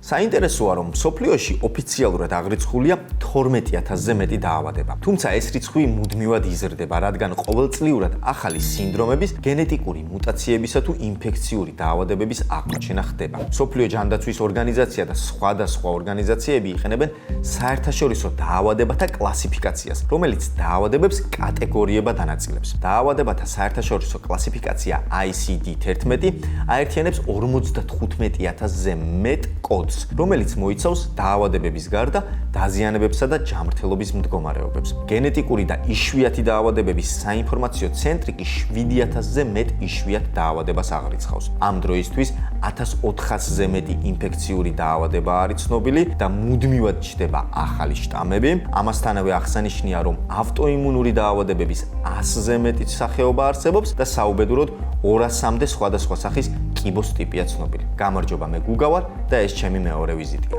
საინტერესოა, რომ მსოფლიოში ოფიციალურად აღრიცხულია 12,000-ზე მეტი დაავადება. თუმცა ეს რიცხვი მუდმივად იზრდება, რადგან ყოველწლიურად ახალი სინდრომების, გენეტიკური მუტაციებისა თუ ინფექციური დაავადებების აღმოჩენა ხდება. მსოფლიო ჯანდაცვის ორგანიზაცია და სხვადასხვა ორგანიზაციები იყენებენ საერთაშორისო დაავადებათა კლასიფიკაციას, რომელიც დაავადებებს კატეგორიებად ანაწილებს. დაავადებათა საერთაშორისო კლასიფიკაცია ICD-11 აერთიანებს 55,000-ზე მეტ კოდს, რომელიც მოიცავს დაავადებების გარდა დაზიანებებსა და ჯანმრთელობის მდგომარეობებს. გენეტიკური და იშვიათი დაავადებების საინფორმაციო ცენტრი კი 7,000-ზე მეტ იშვიათ დაავადებას აღრიცხავს. ამ დროისთვის 1,400-ზე მეტი ინფექციური დაავადება არის ცნობილი და მუდმივად ჩნდება ახალი შტამები. ამასთანავე აღსანიშნია, რომ ავტოიმუნური დაავადებების 100-ზე მეტი სახეობა არსებობს და საუბედუროდ 200-მდე სხვადასხვა სახის კიბოს ტიპია ცნობილი. გამარჯობა, მე გუგა ვარ და ეს ჩემი მეორე ვიზიტია.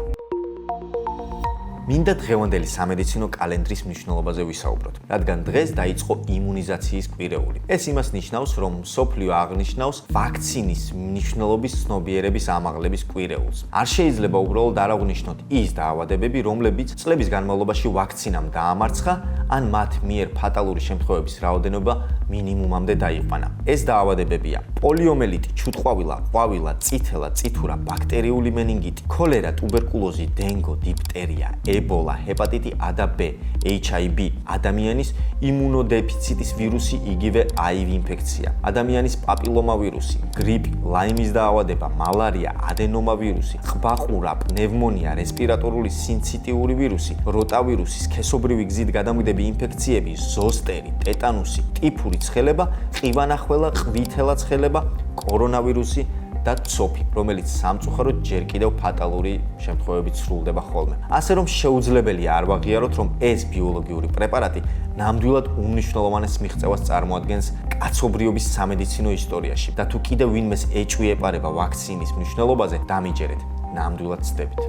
მინდა დღევანდელი სამედიცინო კალენდრის მნიშვნელობაზე ვისაუბროთ, რადგან დღეს დაიწყო იმუნიზაციის კვირეული. ეს იმას ნიშნავს, რომ მსოფლიო აღნიშნავს ვაქცინის მნიშვნელობის ცნობიერების ამაღლების კვირეულს. არ შეიძლება უბრალოდ არ აღვნიშნოთ ის დაავადებები, რომლებიც წლების განმავლობაში ვაქცინამ დაამარცხა, ან მათ მიერ ფატალური შემთხვევების რაოდენობა მინიმუმამდე დაიყვანა. ეს დაავადებებია: პოლიომელიტი, ჩუტყვავილა, ყვავილა, წითელა, წითურა, ბაქტერიული მენინგიტი, ქოლერა, ტუბერკულოზი, დინგო, დიფტერია, ებოლა, ჰეპატიტი A და B, HIV, ადამიანის იმუნოდეფიციტის ვირუსი, იგივე HIV ინფექცია, ადამიანის პაპილომავირუსი, გრიპი, ლაიმის დაავადება, მალარია, ადენომავირუსი, ყბაყურა, პნევმონია, რესპირატორული სინციტიური ვირუსი, როტავირუსი, სქესობრივი გზით გადამვიდები ინფექციები, ზოსტერი, ტეტანუსი, ტიფური ცხელება, ყივანახველა, ყვითელა ცხელება, კორონავირუსი და ცოფი, რომელიც სამწუხაროდ ჯერ კიდევ ფატალური შემთხვევებით სრულდება ხოლმე. ასე რომ შეუძლებელია არ ვაღიაროთ, რომ ეს ბიოლოგიური პრეპარატი ნამდვილად უმნიშვნელოვანეს მიღწევას წარმოადგენს კაცობრიობის სამედიცინო ისტორიაში და თუ კიდევ ვინმეს ეჭვი ეპარება ვაქცინის მნიშვნელობაზე, დამიჯერეთ, ნამდვილად ცდებით.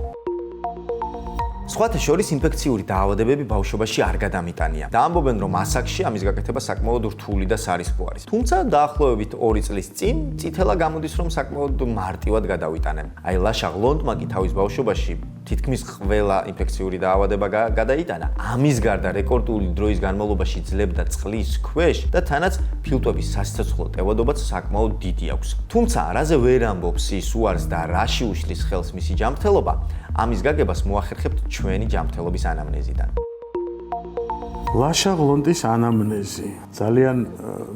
სხვათა შორის ინფექციური დაავადებები ბავშვობაში არ გადამიტანია და ამბობენ, რომ ასაკში ამის გაკეთება საკმაოდ რთული და სარისკო არის. თუმცა დაახლოებით 2 წლის წინ წითელა გამოდის, რომ საკმაოდ მარტივად გადავიტანენ. აი ლაშა ღლონტმა კი თავის ბავშვობაში თითქმის ყველა ინფექციური დაავადება გადაიტანა. ამის გარდა რეკორდული დროის განმავლობაში ძლებდა წყლის ქვეშ და თანაც ფილტვების სასიცოცხლო ტევადობაც საკმაოდ დიდი აქვს. თუმცა რაზე ვერ ამბობს ის უარს და რაში უშლის ხელს მისი ჯანმრთელობა, ამის გაგებას მოახერხებთ ჩვენი ჯანმრთელობის ანამნეზიდან. ლაშა ღლონტის ანამნეზი. ძალიან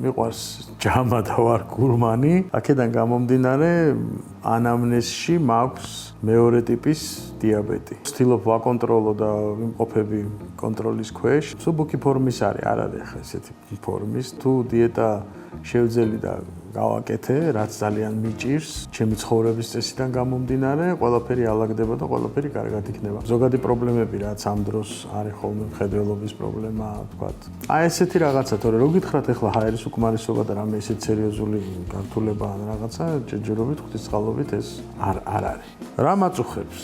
მიყვარს ჯამა და ვარ გურმანი. აქედან გამომდინარე, ანამნეზში მაქვს მეორე ტიპის დიაბეტი. ვცდილობ ვაკონტროლო და ვიმყოფები კონტროლის ქვეშ. მსუბუქი ფორმის არის, არ არის ახლა ესეთი ფორმის. თუ დიეტა შევძელი და გავაკეთე, რაც ძალიან მიჭირს, ჩემი ცხოვრების წესიდან გამომდინარე, ყველაფერი ალაგდება და ყველაფერი კარგად იქნება. ზოგადი პრობლემები, რაც ამ დროს არის ხოლმე მხედველობის პრობლემა, თქვათ. აი ესეთი რაღაცა, თორე რო გითხრათ ახლა ჰაერის უკმარისობა და რამე ესეთ სერიოზული გართულება ან რაღაცა, ჯერჯერობით ღვთისწყალობით ეს არ არის. რა მაწუხებს?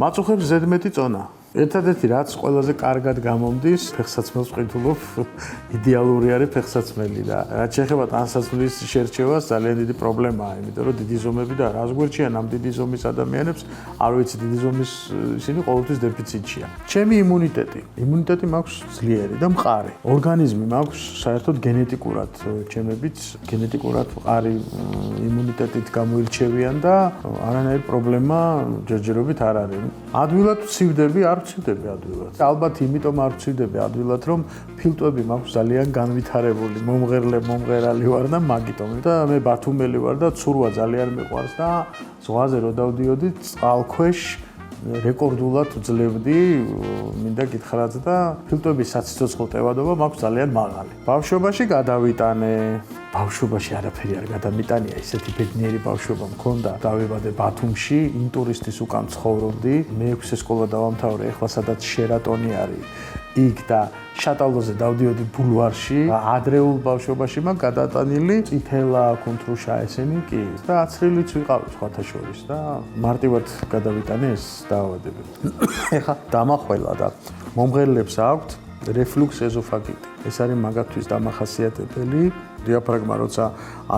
მაწუხებს ზედმეტი წონა. ერთადერთი რაც ყველაზე კარგად გამომდის, ფეხსაცმელს ყიდულობ, იდეალური არის ფეხსაცმელი და რაც შეეხება ტანსაცმლის შერჩევას, ძალიან დიდი პრობლემაა, იმიტომ რომ დიდი ზომები და რას გვერდიან ამ დიდი ზომის ადამიანებს, არ ვიცი, დიდი ზომის ისინი ყოველთვის დეფიციტშია. ჩემი იმუნიტეტი მაქვს ძლიერი და მყარი. ორგანიზმი მაქვს საერთოდ გენეტიკურად, ჩემებიც გენეტიკურად მყარი იმუნიტეტით გამოირჩევიან და არანაირი პრობლემა ჯერჯერობით არ არის. ადვილად ვცივდები, არ ვცივდები ადვილად. ალბათ იმიტომ არ ვცივდები ადვილად, რომ ფილტვები მაქვს ძალიან განვითარებული, მომღერალი ვარ და მაგიტომ. და მე ბათუმელი ვარ და ცურვა ძალიან მიყვარს და ზღვაზე რო დავდიოდი, წყალქვეშ რეკორდულად ვძლევდი, მინდა გითხრათ და ფილტვების საციცოცხლო ტევადობა მაქვს ძალიან მაღალი. ბავშვობაში გადავიტანე. ბავშვობაში არაფერი არ გადამიტანია, ისეთი ბედნიერი ბავშვობა მქონდა. დავიბადე ბათუმში, ინტურისტის უკან ცხოვრობდი. მე-6 სკოლა დავამთავრე, ეხლა სადაც შერატონი არის. იქ და შატალოზე დავდიოდი ბულვარში. ადრეულ ბავშვობაში მაქვს გადატანილი წითელა, კონტრუშა ესენი კი და აცრილიც ვიყავი სხვათა შორის და მარტივად გადავიტანე ეს დაავადებები. ეხლა დამახველა და მომღერლებს აქვთ reflux esophagitis. ეს არის მაგათთვის დამახასიათებელი დიაფრაგმა როცა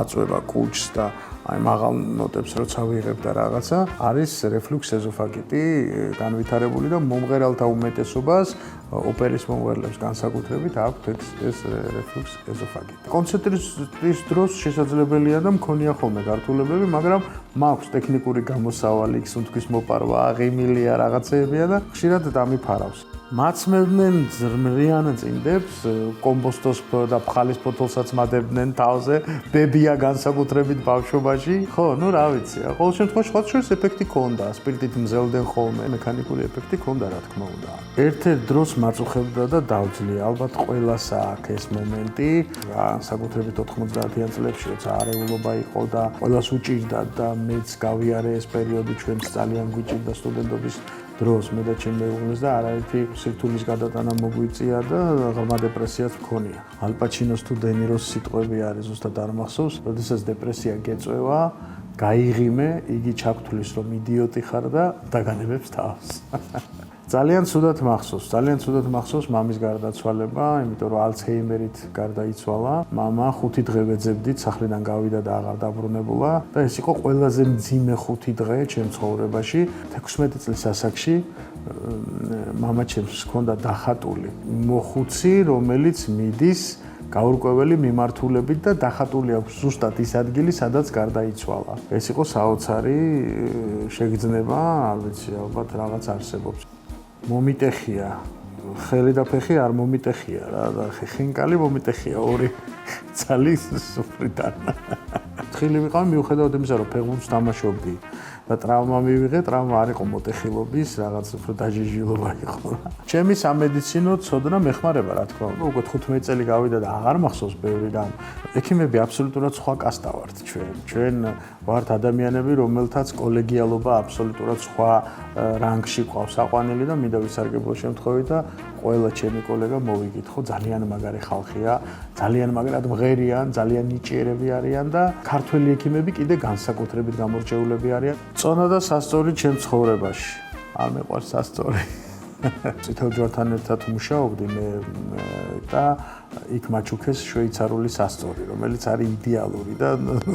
აწვევა კუჭს და აი მაღალ ნოტებს როცა ვიღებ და რაღაცა არის reflux esophagitis განვითარებული და მომღერალთა უმეტესობას ოპერის მომღერლებს განსაკუთრებით აქვთ ეს reflux esophagitis. კონცერტის დროს შესაძლებელია და მქონია ხოლმე გართულებები, მაგრამ მაქვს ტექნიკური გამოსავალი, სუნთქვის მოპარვა, ღიმილია რაღაცეებია და ხშირად დამიფარავს. მაცმევდნენ ზრმრიან წინდებს, კომპოსტოს და ფხალის ფოთოლსაც მატებდნენ თავზე, ბებია განსაკუთრებით ბავშვობაში. ხო, ну რა ვიცი, ყოველ შემთხვევაში სხვა შორის ეფექტი ქონდა, სპირტით მზელდნენ ხოლმე, მექანიკური ეფექტი ქონდა, რა თქმა უნდა. ერთ-ერთ დროს მაწუხებდა და დავძლია, ალბათ ყველას აქვს ეს მომენტი, განსაკუთრებით 90-იან წლებში, როცა არეულობა იყო და ყველას უჭირდა და მეც გავიარე ეს პერიოდი, ჩვენც ძალიან გვიჭირდა სტუდენტობის დროს მე და ჩემი მეუღლეს და არაერთი სირთულის გადატანა მოგვიწია და ღრმა დეპრესიაც მქონია. ალ პაჩინოს თუ დე ნიროს სიტყვები არის ზუსტად არ მახსოვს, როდესაც დეპრესია გეწვევა, გაიღიმე, იგი ჩაგთulis რომ იდიოტი ხარ და დაგანებებს თავს. ძალიან ცუდად მახსოვს მამის გარდაცვალება, იმიტომ რომ ალცჰეიმერით გარდაიცვალა. მამა 5 დღე ვეძებდით, სახლიდან გავიდა და აღარ დაბრუნებულა და ეს იყო ყველაზე მძიმე 5 დღე ჩემ ცხოვრებაში. 16 წლის ასაკში მამა ჩემს ჰქონდა დახატული მოხუცი, რომელიც მიდის გაურკვეველი მიმართულებით და დახატული აქვს ზუსტად ის ადგილი, სადაც გარდაიცვალა. ეს იყო საოცარი შეგრძნება, არ ვიცი, ალბათ რაღაც არსებობს. მომიტეხია, ხელი და ფეხი არ მომიტეხია რა და ხინკალი მომიტეხია ორი ძალის სუფრიდან. თხილი ვიყავ მიუხედავად იმისა, რომ ფეხბურთს თამაშობდი და ტრავმა მივიღე, ტრავმა არ იყო მოტეხილობის, რაღაც უფრო დაჟიჟილობა იყო. ჩემი სამედიცინო ცოდნა მეხმარება, რა თქმა უნდა. უკვე 15 წელი გავიდა და აღარ მახსოვს ბევრი რამ. ექიმები აბსოლუტურად სხვა კასტა ვართ ჩვენ. ჩვენ ვართ ადამიანები, რომელთაც კოლეგიალობა აბსოლუტურად სხვა რანგში ყავს აყვანილი და მინდა ვისარგებლო შემთხვევით და ყველა ჩემი კოლეგა მოვიგითხო, ძალიან მაგარი ხალხია, ძალიან მაგრად მღერიან, ძალიან ნიჭიერები არიან და ქართველი ექიმები კიდე განსაკუთრებით გამორჩეულები არიან. წონა და სასწორი ჩემ ცხოვრებაში. არ მეყვარს სასწორი. წითელ ჯვართან ერთად მუშაობდი მე და იქ მაჩუქეს შვეიცარიული სასწორი, რომელიც არის იდეალური და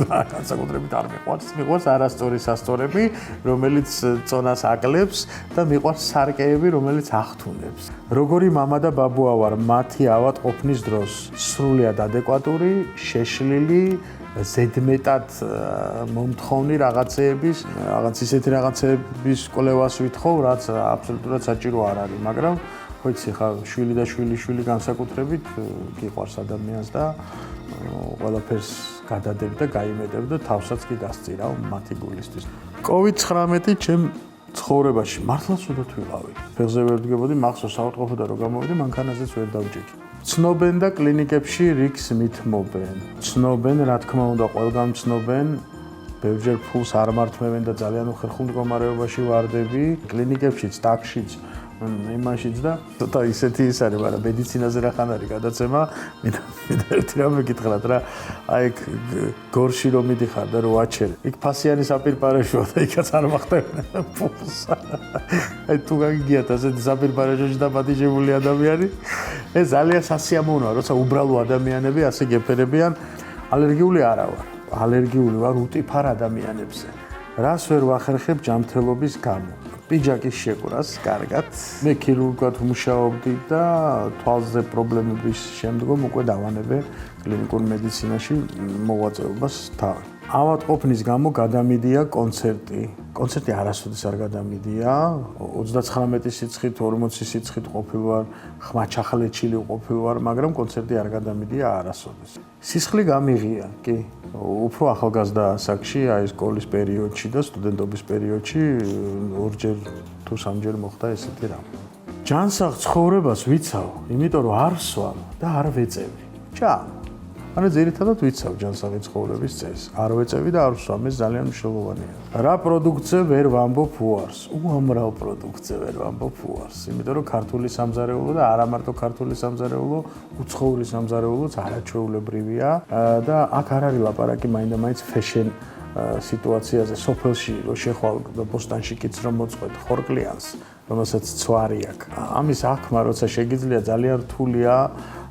განსაკუთრებით არ მეყვარს. მეყვარს არასწორი სასწორები, რომელიც წონას აკლებს და მეყვარს სარკეები, რომელიც ახთუნებს. როგორი მამა და ბაბუა ვარ მათი ავადყოფნის დროს, სრულიად ადეკვატური, შეშლილი ზედმეტად მომთხოვნი რაღაცეების, რაღაც ისეთი რაღაცეების კვლევას ვითხოვ, რაც აბსოლუტურად საჭირო არ არის, მაგრამ ხო იცი ხა შვილი და შვილი განსაკუთრებით გიყვარს ადამიანს და ყველაფერს გადადებ და გაიმედებ და თავსაც კი დასწირავ მათი გულისთვის. COVID-19 ჩემ ცხოვრებაში მართლაც უდოთ ვიყავი. ფეხზე ვერ ვდგებოდი, მახსოვს საავადმყოფოდან რომ გამოვიდი, მანქანაზეც ვერ დავჭიქი. ცნობენ და კლინიკებში რიგს მithმობენ. ცნობენ, რა თქმა უნდა, ყველგან ცნობენ. ბევრჯერ ფულს არ მართმევენ და ძალიან უხერხულ მდგომარეობაში ვარდები. კლინიკებშიც, ტაქშიც, იმაშიც და ცოტა ისეთი ის არის, მაგრამ მედიცინაზე რახან არის გადაცემა. მინდა ერთი რამ მეკითხრათ რა. აი გორში რომ მიდიხარ და რო აჩერ. იქ ფასიანი საპირპარეშოა და იქაც არ მახტევენ ფულს. აი თუ გაგიგიათ ასეთი საპირპარეშოში დაპატიჟებული ადამიანი, ეს ძალიან სასიამოვნოა, როცა უბრალო ადამიანები ასე გეფერებიან. ალერგიული არა ვარ. ალერგიული ვარ უტიფარ ადამიანებზე. რას ვერ ვახერხებ ჯანმრთელობის გამო. პიჯაკის შეკვრას კარგად. მე ქირურგად მუშაობდი და თვალზე პრობლემების შემდგომ უკვე დავანებე კლინიკურ მედიცინაში მოღვაწეობას თავი. ავადყოფნის გამო გადამიდია კონცერტი. კონცერტი არასოდეს არ გადამიდია. 39 სიცხით, 40 სიცხით ყოფილვარ, ხმაჩახლეჩილი ყოფილვარ, მაგრამ კონცერტი არ გადამიდია არასოდეს. სისხლი გამიღია, კი. უფრო ახალგაზრდა ასაკში, აი სკოლის პერიოდში და სტუდენტობის პერიოდში ორჯერ თუ სამჯერ მოხდა ესეთი რამ. ჯანსაღ ცხოვრებას ვიცავ, იმიტომ რომ არ ვსვამ და არ ვეწევი. ჩამ. ანუ ძირითადად ვიცავ ჯანსაღი ცხოვრების წესს. არ ვეწევი და არ ვსვამ, ეს ძალიან მნიშვნელოვანია. რა პროდუქტზე ვერ ვამბობ უარს? უამრავ პროდუქტზე ვერ ვამბობ უარს, იმიტომ რომ ქართული სამზარეულო და არა მარტო ქართული სამზარეულო, უცხოური სამზარეულოც არაჩვეულებრივია და აქ არ არის ლაპარაკი მაინდა-მაინც ფეშენ სიტუაციაზე სოფელში რო შეხვალ ბოსტანში კიც რომ მოწყვეტ ხორკლიანს, რომელსაც ცვარი აქვს. ამის აღქმა როცა შეგიძლია ძალიან რთულია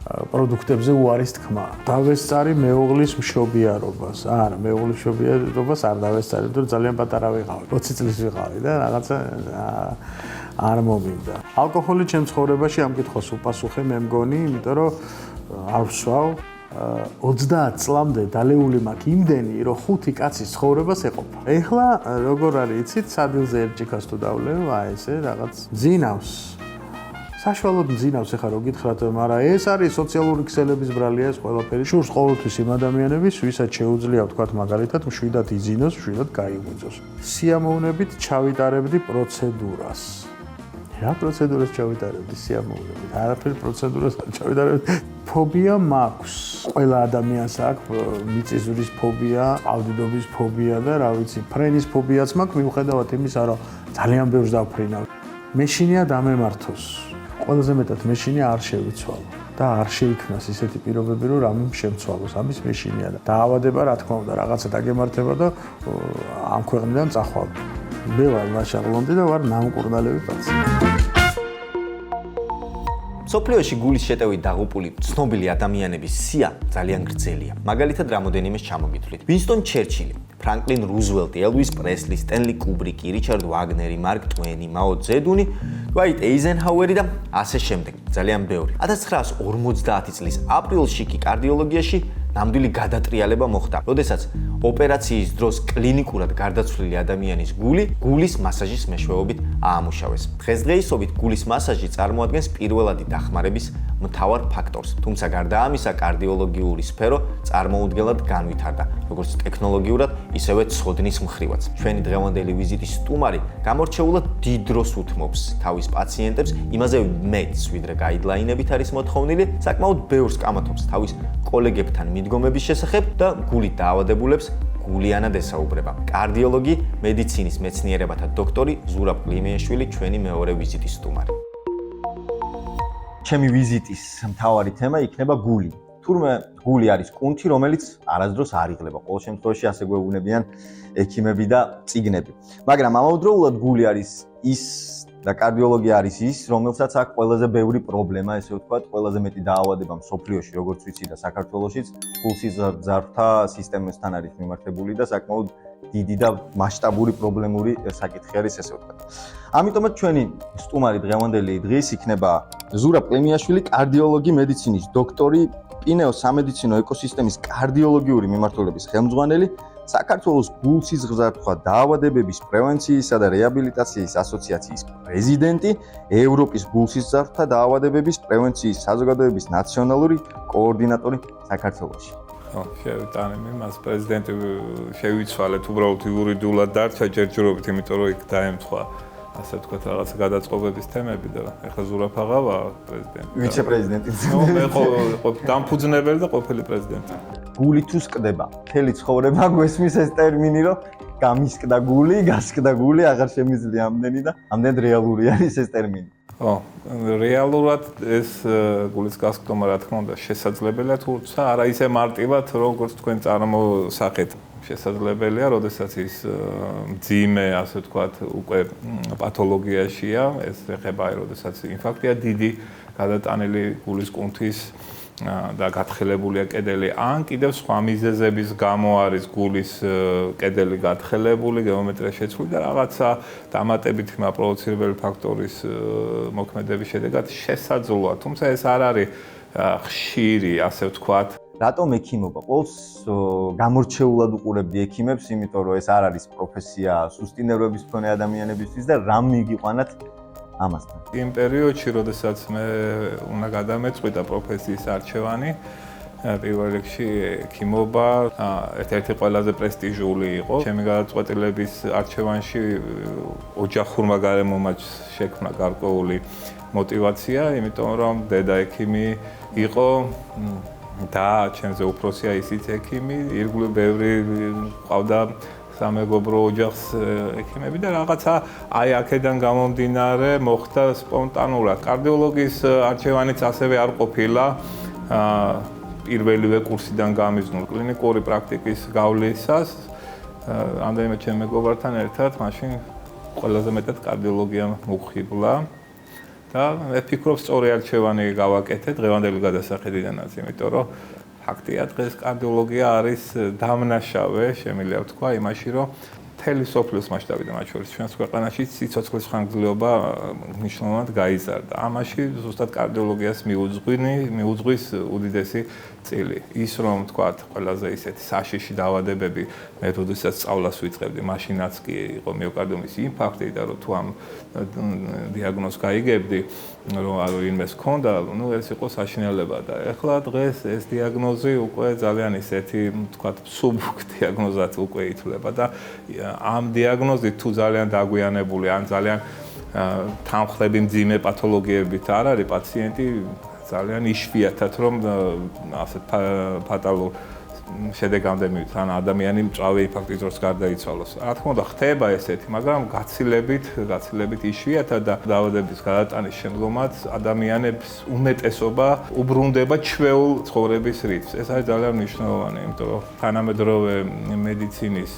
პროდუქტებზე უარის თქმა. დავესწარი მეუღლის მშობიარობას. არა, მეუღლის მშობიარობას არ დავესწარი, თორე ძალიან პატარა ვიყავი. 20 წლის ვიყავი და რაღაცა არ მომინდა. ალკოჰოლი ჩემ ცხოვრებაში ამ კითხვას უპასუხე მე მგონი, იმიტომ რომ არ ვსვავ 30 წლამდე დალეული მაქვს იმდენი, რომ 5 კაცის ცხოვრებას ეყოფა. ეხლა როგორ არის, იცით, სადილზე ერჭიქას თუ დავლევ, აი ესე რაღაც ძინავს. საშუალოდ ძინავს ეხლა რო გითხრათ, მაგრამ ეს არის სოციალური ქსელების ბრალია ეს ყველაფერი. შურს ყოველთვის იმ ადამიანების, ვისაც შეუძლია ვთქვათ მაგალითად, მშვიდად იზინოს, მშვიდად გაიღვიძოს. სიამოვნებით ჩავიტარებდი პროცედურას. რა პროცედურას ჩავიტარებდი სიამოვნებით? არაფერი პროცედურას არ ჩავიტარებდი. ფობია მაქვს. ყველა ადამიანს აქვს მიწისძვრის ფობია, ავდიდობის ფობია და რა ვიცი, ფრენის ფობიაც მაქვს, მიუხედავად იმისა, რომ ძალიან ბევრს დავფრინავ. მეშინია დამემართოს. ყველაზე მეტად მეშინია არ შევიცვალო და არ შეიქმნას ისეთი პირობები, რომ რამე შემცვალოს. ამის მეშინია და დაავადება, რა თქმა უნდა, რაღაცა დაგემართება და ამ ქვეყნიდან წახვალ. მე ვარ ლაშა ღლონდი და ვარ ნამკურნალები პაციენტი. სოფლიოში გულის შეტევით დაღუპული ცნობილი ადამიანების სია ძალიან გრძელია. მაგალითად, რამოდენიმეს ჩამოგითვლით. ვინსტონ ჩერჩილი, ფრანკლინ რუზველტი, ელვის პრესლი, სტენლი კუბრიკი, რიჩარდ ვაგნერი, მარკ ტვენი, მაო ძედუნი, დვაიტ ეიზენჰაუერი და ასე შემდეგ. ძალიან ბევრი. 1950 წლის აპრილში კი კარდიოლოგიაში ნამდვილი გადატრიალება მოხდა, როდესაც ოპერაციის დროს კლინიკურად გარდაცვლილი ადამიანის გულის მასაჟის მეშვეობით აამუშავეს. დღესდღეობით გულის მასაჟი წარმოადგენს პირველადი დახმარების მთავარ ფაქტორს, თუმცა გარდა ამისა კარდიოლოგიური სფერო წარმოუდგენლად განვითარდა, როგორც ტექნოლოგიურად, ისევე ცოდნის მხრივაც. ჩვენი დღევანდელი ვიზიტის სტუმარი გამორჩეულად დიდ დროს უთმობს თავის პაციენტებს, იმაზე მეტს, ვიდრე გაიდლაინებით არის მოთხოვნილი, საკმაოდ ბევრს კამათობს თავის კოლეგებთან მიდგომების შესახებ და გულით დაავადებულებს გულიანად ესაუბრება. კარდიოლოგი, მედიცინის მეცნიერებათა დოქტორი ზურაბ კლიმიაშვილი ჩვენი მეორე ვიზიტის სტუმარი. ჩემი ვიზიტის მთავარი თემა იქნება გული. თურმე გული არის კუნთი, რომელიც არასდროს არ იღლება. ყოველ შემთხვევაში ასე გვეუბნებიან ექიმები და წიგნები. მაგრამ ამავდროულად გული არის ის და კარდიოლოგია არის ის, რომელსაც აქვს ყველაზე ბევრი პრობლემა, ესე ვთქვათ, ყველაზე მეტი დაავადება მსოფლიოში, როგორც ვიცი და საქართველოშიც, პულსისძარღვთა სისტემასთან არის მიმართებული და საკმაოდ დიდი და მასშტაბური პრობლემური საკითხი არის, ესე ვთქვათ. ამიტომაც ჩვენი სტუმარი დღევანდელი დღის იქნება ზურაბ კლიმიაშვილი, კარდიოლოგი, მედიცინის დოქტორი, პინეო სამედიცინო ეკოსისტემის კარდიოლოგიური მიმართულების ხელმძღვანელი, საქართველოს გულსიზღვრთა დაავადებების პრევენციისა და რეაბილიტაციის ასოციაციის პრეზიდენტი, ევროპის გულსიზღვრთა დაავადებების პრევენციის საზოგადოების ნაციონალური კოორდინატორი საქართველოში. შევიტანე მას პრეზიდენტი შევიცვალეთ, უბრალოდ იურიდიულად დარჩა ჯერჯერობით, იმიტომ რომ იქ დაემთხვა ასე ვთქვათ რაღაც გადაწყობების თემები და ეხლა ზურაბ აღავა პრეზიდენტი. ვიცე-პრეზიდენტი. მე დამფუძნებელი და ყოფილი პრეზიდენტი. გული თუ სკდება, მთელი ცხოვრება გვესმის ეს ტერმინი, რომ გამისკდა გული, გასკდა გული, აღარ შემიძლია ამდენი და ამდენ რეალური არის ეს ტერმინი. რეალურად ეს გულის გასკდომა რა თქმა უნდა შესაძლებელია, თუმცა არა ისე მარტივად, როგორც თქვენ წარმოსახეთ. შესაძლებელია, როდესაც ის მძიმე, ასე ვთქვათ, უკვე პათოლოგიაშია, ეს ეხება აი, როდესაც ინფარქტია დიდი, გადატანილი გულის კუნთის და გათხელებულია კედელი, ან კიდევ სხვა მიზეზების გამო არის გულის კედელი გათხელებული, გეომეტრია შეცვლილი და რაღაცა დამატებითი მაპროვოცირებელი ფაქტორის მოქმედების შედეგად შესაძლოა, თუმცა ეს არ არის ხშირი, ასე ვთქვათ. რატომ ექიმობა? ყოველს გამორჩეულად უყურებდი ექიმებს, იმიტომ რომ ეს არ არის პროფესია სუსტი ნერვების მქონე ადამიანებისთვის და რამ მიგიყვანათ ამასთან. იმ პერიოდში, როდესაც მე უნდა გადამეწყვიტა პროფესიის არჩევანი, პირველ რიგში ექიმობა ერთ-ერთი ყველაზე პრესტიჟული იყო. ჩემი გადაწყვეტილების არჩევანში ოჯახურმა გარემომაც შექმნა გარკვეული мотивация, იმიტომ რომ დედა ექიმი იყო და ჩემზე უფროსია ისიც ექიმი, ირგვლივ ბევრი ყავდა სამეგობრო ოჯახს ექიმები და რაღაცა აი აქედან გამომდინარე მოხდა სპონტანურად. კარდიოლოგიის არჩევანიც ასევე არ ყოფილა პირველივე კურსიდან გამიზნულ კლინიკური პრაქტიკის გავლისას ამდენიმე ჩემ მეგობართან ერთად მაშინ ყველაზე მეტად კარდიოლოგია მოვხიბლა და მე ვფიქრობ სწორი არჩევანი გავაკეთე დღევანდელი გადასახედიდანაც, იმიტომ რომ ფაქტია დღეს კარდიოლოგია არის დამნაშავე, შემიძლია ვთქვა იმაში, რომ მთელი სოფლის მასშტაბიდან მათ შორის ჩვენს ქვეყანაში სიცოცხლის ხანგრძლივობა მნიშვნელოვნად გაიზარდა. ამაში ზუსტად კარდიოლოგიას მიუძღვის უდიდესი წილი. ის რომ თქვათ ყველაზე ისეთი საშიში დაავადებები მე როდესაც სწავლას ვიწყებდი, მაშინაც კი იყო მიოკარდიუმის ინფარქტი და რომ თუ ამ დიაგნოზს გაიგებდი, რომ ვინმეს ჰქონდა, ну ეს იყო საშინელება და ეხლა დღეს ეს დიაგნოზი უკვე ძალიან ისეთი, თქვათ, სუბუქ დიაგნოზად უკვე ითვლება და ამ დიაგნოზით თუ ძალიან დაგვიანებული, ან ძალიან თანხლები მძიმე პათოლოგიებით არ არის პაციენტი ძალიან იშვიათად რომ ასეთ ფატალურ შედეგამდე მივიდა, ან ადამიანი მწვავე ინფარქტის დროს გარდაიცვალოს. რა თქმა უნდა, ხდება ესეთი, მაგრამ გაცილებით იშვიათად და დაავადების გადატანის შემდგომაც ადამიანებს უმეტესობა უბრუნდება ჩვეულ ცხოვრების რიტმს. ეს არის ძალიან მნიშვნელოვანი, იმიტომ რომ თანამედროვე მედიცინის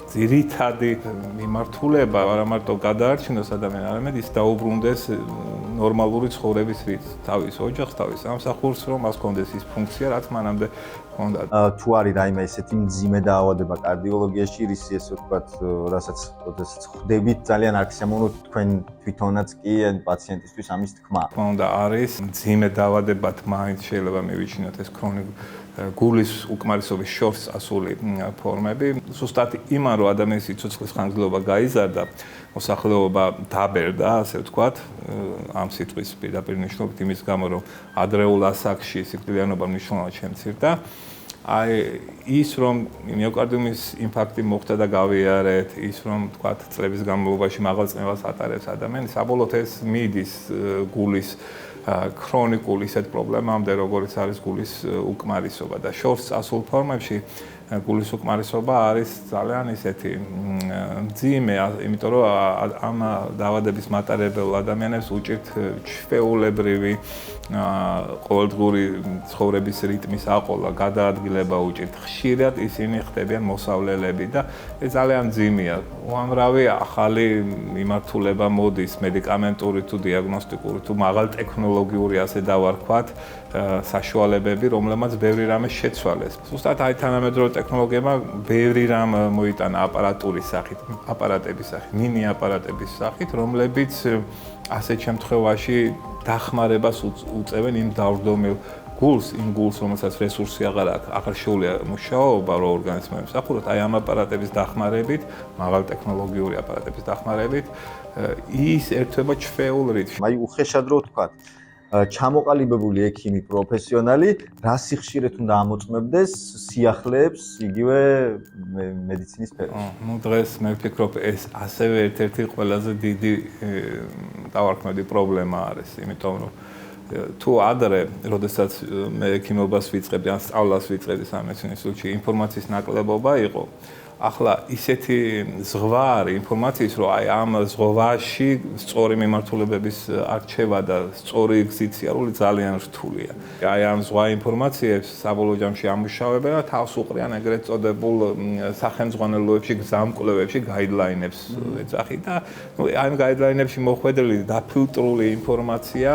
ძირითადი მიმართულება არა მარტო გადაარჩინოს ადამიანს, არამედ ის დაუბრუნდეს ნორმალური ცხოვრების რიტმს, თავის ოჯახს, თავის სამსახურს, რომ მას ჰქონდეს ის ფუნქცია, რაც მანამდე ჰქონდა. თუ არის რაიმე ესეთი მძიმე დაავადება კარდიოლოგიაში, ისი ესე ვთქვათ, რასაც ხვდებით, ძალიან არ გსიამოვნებთ თქვენ თვითონაც კი პაციენტისთვის ამის თქმა. თქმა უნდა, არის მძიმე დაავადებად მაინც შეიძლება მივიჩინოთ ეს გულის უკმარისობის შორს ასული ფორმები. ზუსტად იმან რომ ადამიანის სიცოცხლის ხანგრძლივობა გაიზარდა, მოსახლეობა დაბერდა, ასე ვთქვათ, ამ სიტყვის პირდაპირ მნიშვნელობით იმის გამო, რომ ადრეულ ასაკში სიკვდილიანობა მნიშვნელოვნად შემცირდა. აი ის რომ მიოკარდიუმის ინფარქტი მოხდა და გავიარეთ, ის რომ ვთქვათ, წლების განმავლობაში მაღალ წნევას ატარებს ადამიანი, საბოლოოდ ეს მიდის გულის ქრონიკულ ისეთ პრობლემამდე, როგორც არის გულის უკმარისობა და შორს ასულ ფორმებში გულის უკმარისობა არის ძალიან ისეთი მძიმე, იმიტომ რომ ამ დაავადების მატარებელ ადამიანებს უჭირთ ჩვეულებრივი ყოველდღიური ცხოვრების რიტმის აყოლა, გადაადგილება უჭირთ. ხშირად ისინი ხდებიან მოსავლელები და ეს ძალიან მძიმეა. უამრავი ახალი მიმართულება მოდის, მედიკამენტური თუ დიაგნოსტიკური თუ მაღალ ტექნოლოგიური ასე დავარქვათ, საშუალებები, რომლებმაც ბევრი რამე შეცვალეს. ზუსტად აი თანამედროვე ტექნოლოგიებმა ბევრი რამ მოიტანა აპარატურის სახით, აპარატების სახით, მინი აპარატების სახით, რომლებიც ასეთ შემთხვევაში დახმარებას უწევენ იმ დავრდომილ გულს, რომელსაც რესურსი აღარ აქვს, აღარ შეუძლია მუშაობა რო ორგანიზმი ემსახუროთ, აი ამ აპარატების დახმარებით, მაღალ ტექნოლოგიური აპარატების დახმარებით ის ერთვება ჩვეულ რიტმში. აი უხეშად რო ვთქვათ, ჩამოყალიბებული ექიმი პროფესიონალი რა სიხშირეთ უნდა ამოწმებდეს სიახლეებს იგივე მედიცინის სფეროში. ნუ დღეს მე ვფიქრობ ეს ასევე ერთ-ერთი ყველაზე დიდი დავარქმევდი პრობლემა არის, იმიტომ რომ თუ ადრე, როდესაც მე ექიმობას ვიწყებდი, ან სწავლას ვიწყებდი სამედიცინო ინსტიტუტში, ინფორმაციის ნაკლებობა იყო. ახლა ისეთი ზღვა არის ინფორმაციის, რომ აი ამ ზღვაში სწორი მიმართულებების არჩევა და სწორი გზით სიარული ძალიან რთულია. აი ამ ზღვა ინფორმაციებს საბოლოო ჯამში ამუშავებენ და თავს უყრიან ეგრეთ წოდებულ სახელმძღვანელოებში, გზამკვლევებში გაიდლაინებს ეძახი და აი ამ გაიდლაინებში მოხვედრილი დაფილტრული ინფორმაცია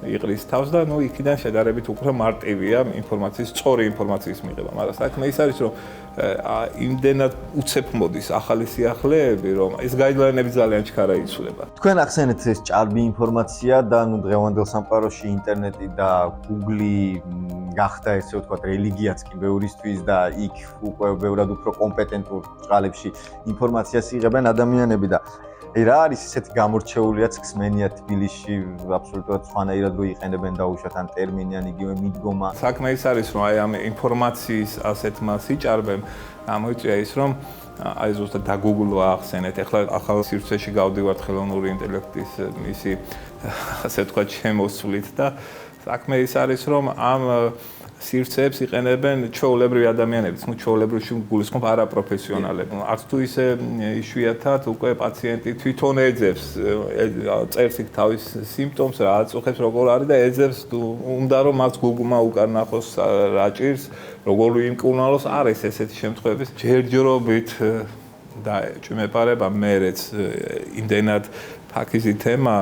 იყრის თავს და იქიდან შედარებით უფრო მარტივია ინფორმაციის, სწორი ინფორმაციის მიღება. მაგრამ საქმე ის არის, რომ იმდენად უცებ მოდის ახალი სიახლეები, რომ ეს გაიდლაინები ძალიან ჩქარა იცვლება. თქვენ ახსენეთ ეს ჭარბი ინფორმაცია და დღევანდელ სამყაროში ინტერნეტი და Google გახდა ესე ვთქვათ რელიგიაც კი ბევრისთვის და იქ უკვე ბევრად უფრო კომპეტენტურ წყალებში ინფორმაციას იღებენ ადამიანები და რა არის ესეთი გამორჩეულიაც ხსმენია თბილისში აბსოლუტურად სხვანაირად რო იყენებენ დაუშვათ ან ტერმინი ან იგივე მიდგომა. საქმე ის არის, რომ აი ამ ინფორმაციის ასეთმა სიჭარბემ გამოიწვია ის, რომ აი ზუსტად დაგუგლვა ახსენეთ. ეხლა ახალ სივრცეში გავდივართ ხელოვნური ინტელექტის მისი ასე ვთქვათ შემოსვლით და საქმე ის არის, რომ ამ სივრცეებს იყენებენ ჩვეულებრივი ადამიანებიც, ну ჩვეულებრივში გულისხმობ არაპროფესიონალები. არც თუ ისე იშვიათად უკვე პაციენტი თვითონ ეძებს, წერს იქ თავის სიმპტომს, რა აწუხებს, როგორ არის და ეძებს, უნდა რომ მას გუგმა უკან ნახოს რა ჭირს, როგორ იმკურნალოს, არის ესეთი შემთხვევები. ჯერჯერობით და ჭმეპარება მერეც იმდენად ფაქიზი თემა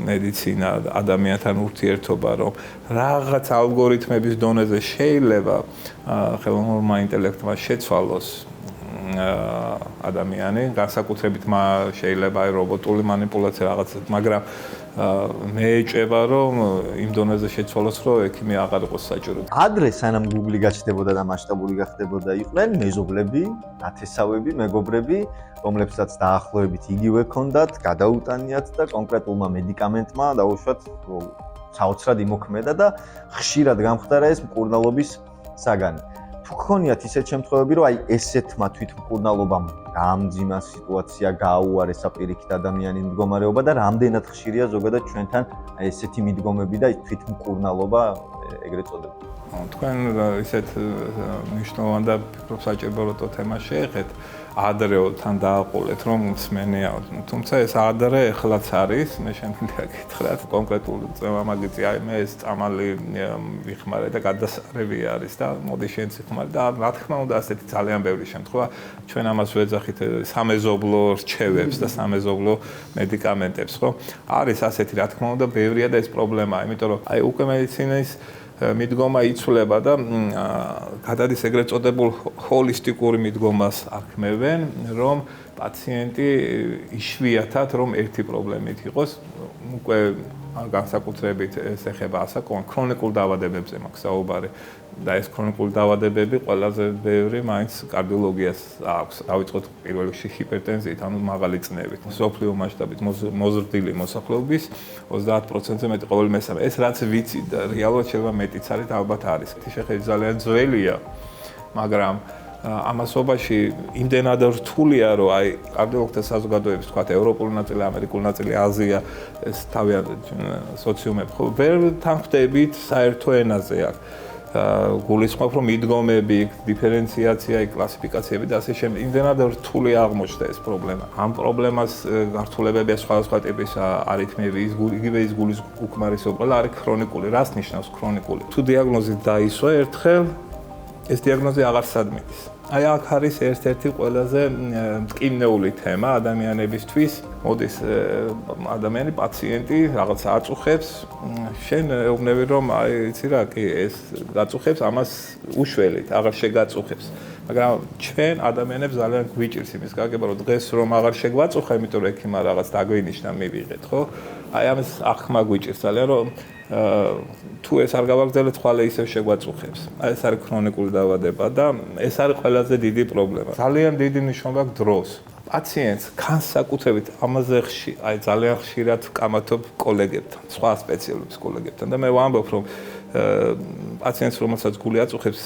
მედიცინა ადამიანთან ურთიერთობა რომ რაღაც ალგორითმების დონეზე შეიძლება ხელოვნურმა ინტელექტმა შეცვალოს ადამიანი განსაკუთრებით შეიძლება რობოტული манипуляცია რაღაცა მაგრამ მე ეჭება რომ იმ დონეზე შეცვალოს რომ ექიმი აღარ იყოს საჭირო. ადრე სანამ Google გაჩნდებოდა და მასშტაბური გახდებოდა იყვნენ მეზობლები, ნათესავები, მეგობრები, რომლებსაც დაახლოებით იგივე ჰქონდათ, გადაუტანიათ და კონკრეტულმა მედიკამენტმა დაუშვათ საოცრად იმოქმედა და ხშირად გამხდარა ეს მკურნალობის საგანი. თუ გქონიათ ისეთ შემთხვევები, რომ აი ესეთმა თვითმკურნალობამ გაამძიმა სიტუაცია, გააუარესა პირიქით ადამიანის მდგომარეობა და რამდენად ხშირია ზოგადად ჩვენთან აი ესეთი მიდგომები და თვითმკურნალობა ეგრეთ წოდებული. თქვენ ისეთ მნიშვნელოვან და ფიქრობ საჭირო რომ თემა შეეხეთ, ადრეოთან დააყოლეთ რომ მსმენია, თუმცა ეს ადრე ეხლაც არის, მე შემიძლია გითხრათ კონკრეტული წამამაგიწი აი მე ეს წამალი ვიხმარე და გადასარევი არის და მოდი შენ ციხმარე და რა თქმა უნდა ასეთი ძალიან ბევრი შემთხვევა ჩვენ ამას ვეძახით სამეზობლო რჩევებს და სამეზობლო მედიკამენტებს, ხო? არის ასეთი რა თქმა უნდა ბევრია და ეს პრობლემაა, იმიტომ რომ აი უკვე მედიცინის მიდგომა იცვლება და გადადის ეგრეთ წოდებულ ჰოლისტიკური მიდგომას არქმევენ, რომ პაციენტი იშვიათად რომ ერთი პრობლემით იყოს, უკვე განსაკუთრებით ეს ეხება ქრონიკულ დაავადებებზე მაქვს საუბარი და ეს ქრონიკული დაავადებები ყველაზე ბევრი მაინც კარდიოლოგიას აქვს. დავიწყოთ პირველ რიგში ჰიპერტენზიით, ანუ მაღალი წნევით. მსოფლიო მასშტაბით მოზრდილი მოსახლეობის 30%-ზე მეტი ყოველ მესამე. ეს რაც ვიცი და რეალურად შეიძლება მეტიც არის და ალბათ არის. შეხედვით ძალიან ძველია, მაგრამ ამასობაში იმდენად რთულია, რომ აი კარდიოლოგთა საზოგადოების, თქვათ, ევროპული ნაწილი, ამერიკული ნაწილი, აზია, ეს თავიანთ სოციუმები, ხო, ვერ თანხმდებით საერთო ენაზე აქ. გულისხმობ, რომ მიდგომები, დიფერენციაცია, კლასიფიკაციები და ასე შემდეგ, იმდენად რთული აღმოჩნდა ეს პრობლემა. ამ პრობლემას გართულებებია სხვადასხვა ტიპის არითმიები, იგივე ის გულის უკმარისობა, ყველა არის ქრონიკული. რას ნიშნავს ქრონიკული? თუ დიაგნოზი დაისვა ერთხელ, ეს დიაგნოზი აღარ სადმიდის. აი აქ არის ერთ-ერთი ყველაზე მტკივნეული თემა ადამიანებისთვის. მოდის ადამიანი, პაციენტი რაღაცა აწუხებს, შენ ეუბნები რომ აი იცი რა, კი ეს გაწუხებს, ამას უშველით, აღარ შეგაწუხებს. მაგრამ ჩვენ ადამიანებს ძალიან გვიჭირს იმის გაგება, რომ დღეს რომ აღარ შეგვაწუხა, იმიტომ რომ ექიმმა რაღაც დაგვინიშნა, მივიღეთ, ხო? აი ამას აღქმა გვიჭირს ძალიან, რომ თუ ეს არ გავაგრძელეთ, ხვალე ისევ შეგვაწუხებს. აი ეს არის ქრონიკული დაავადება და ეს არის ყველაზე დიდი პრობლემა. ძალიან დიდი მნიშვნელობა აქვს დროს. პაციენტს განსაკუთრებით ამაზე აი ძალიან ხშირად ვკამათობ კოლეგებთან, სხვა სპეციალობის კოლეგებთან და მე ვამბობ, რომ პაციენტს რომელსაც გული აწუხებს,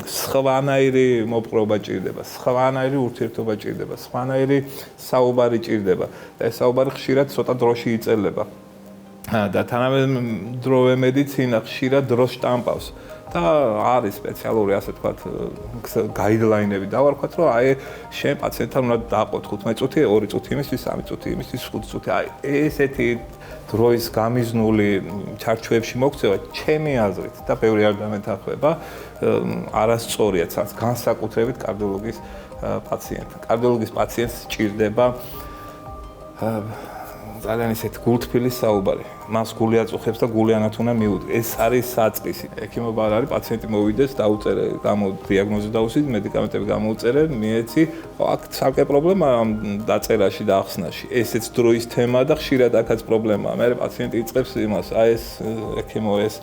სხვანაირი მოპყრობა ჭირდება, სხვანაირი ურთიერთობა ჭირდება, სხვანაირი საუბარი ჭირდება და ეს საუბარი ხშირად ცოტა დროში იწელება. და თანამედროვე მედიცინა ხშირად დროს შტამპავს და არის სპეციალური ასე თქვათ გაიდლაინები დავარქვათ რომ აი შენ პაციენტთან უნდა დააყო 15 წუთი, 2 წუთი იმისთვის, 3 წუთი იმისთვის, 5 წუთი. აი ესეთი დროის გამიზნული ჩარჩოებში მოქცევა ჩემი აზრით და ბევრი არ დამეთანხმება არასწორია, განსაკუთრებით კარდიოლოგის პაციენტთან. კარდიოლოგის პაციენტს სჭირდება ძალიან ისეთ გულთბილის საუბარი. მას გული აწუხებს და გული ანათ უნდა მიუდგე. ეს არის საწყისი. ექიმობა არ არის, პაციენტი მოვიდეს, დაუწერე, დიაგნოზი დაუსვით, მედიკამენტები გამოუწერე, მიეცი. ხო, აქ ცალკე პრობლემა დაწერაში და ახსნაში. ესეც დროის თემა და ხშირად აქაც პრობლემაა. მე პაციენტი იწყებს იმას, აი ეს ექიმო ეს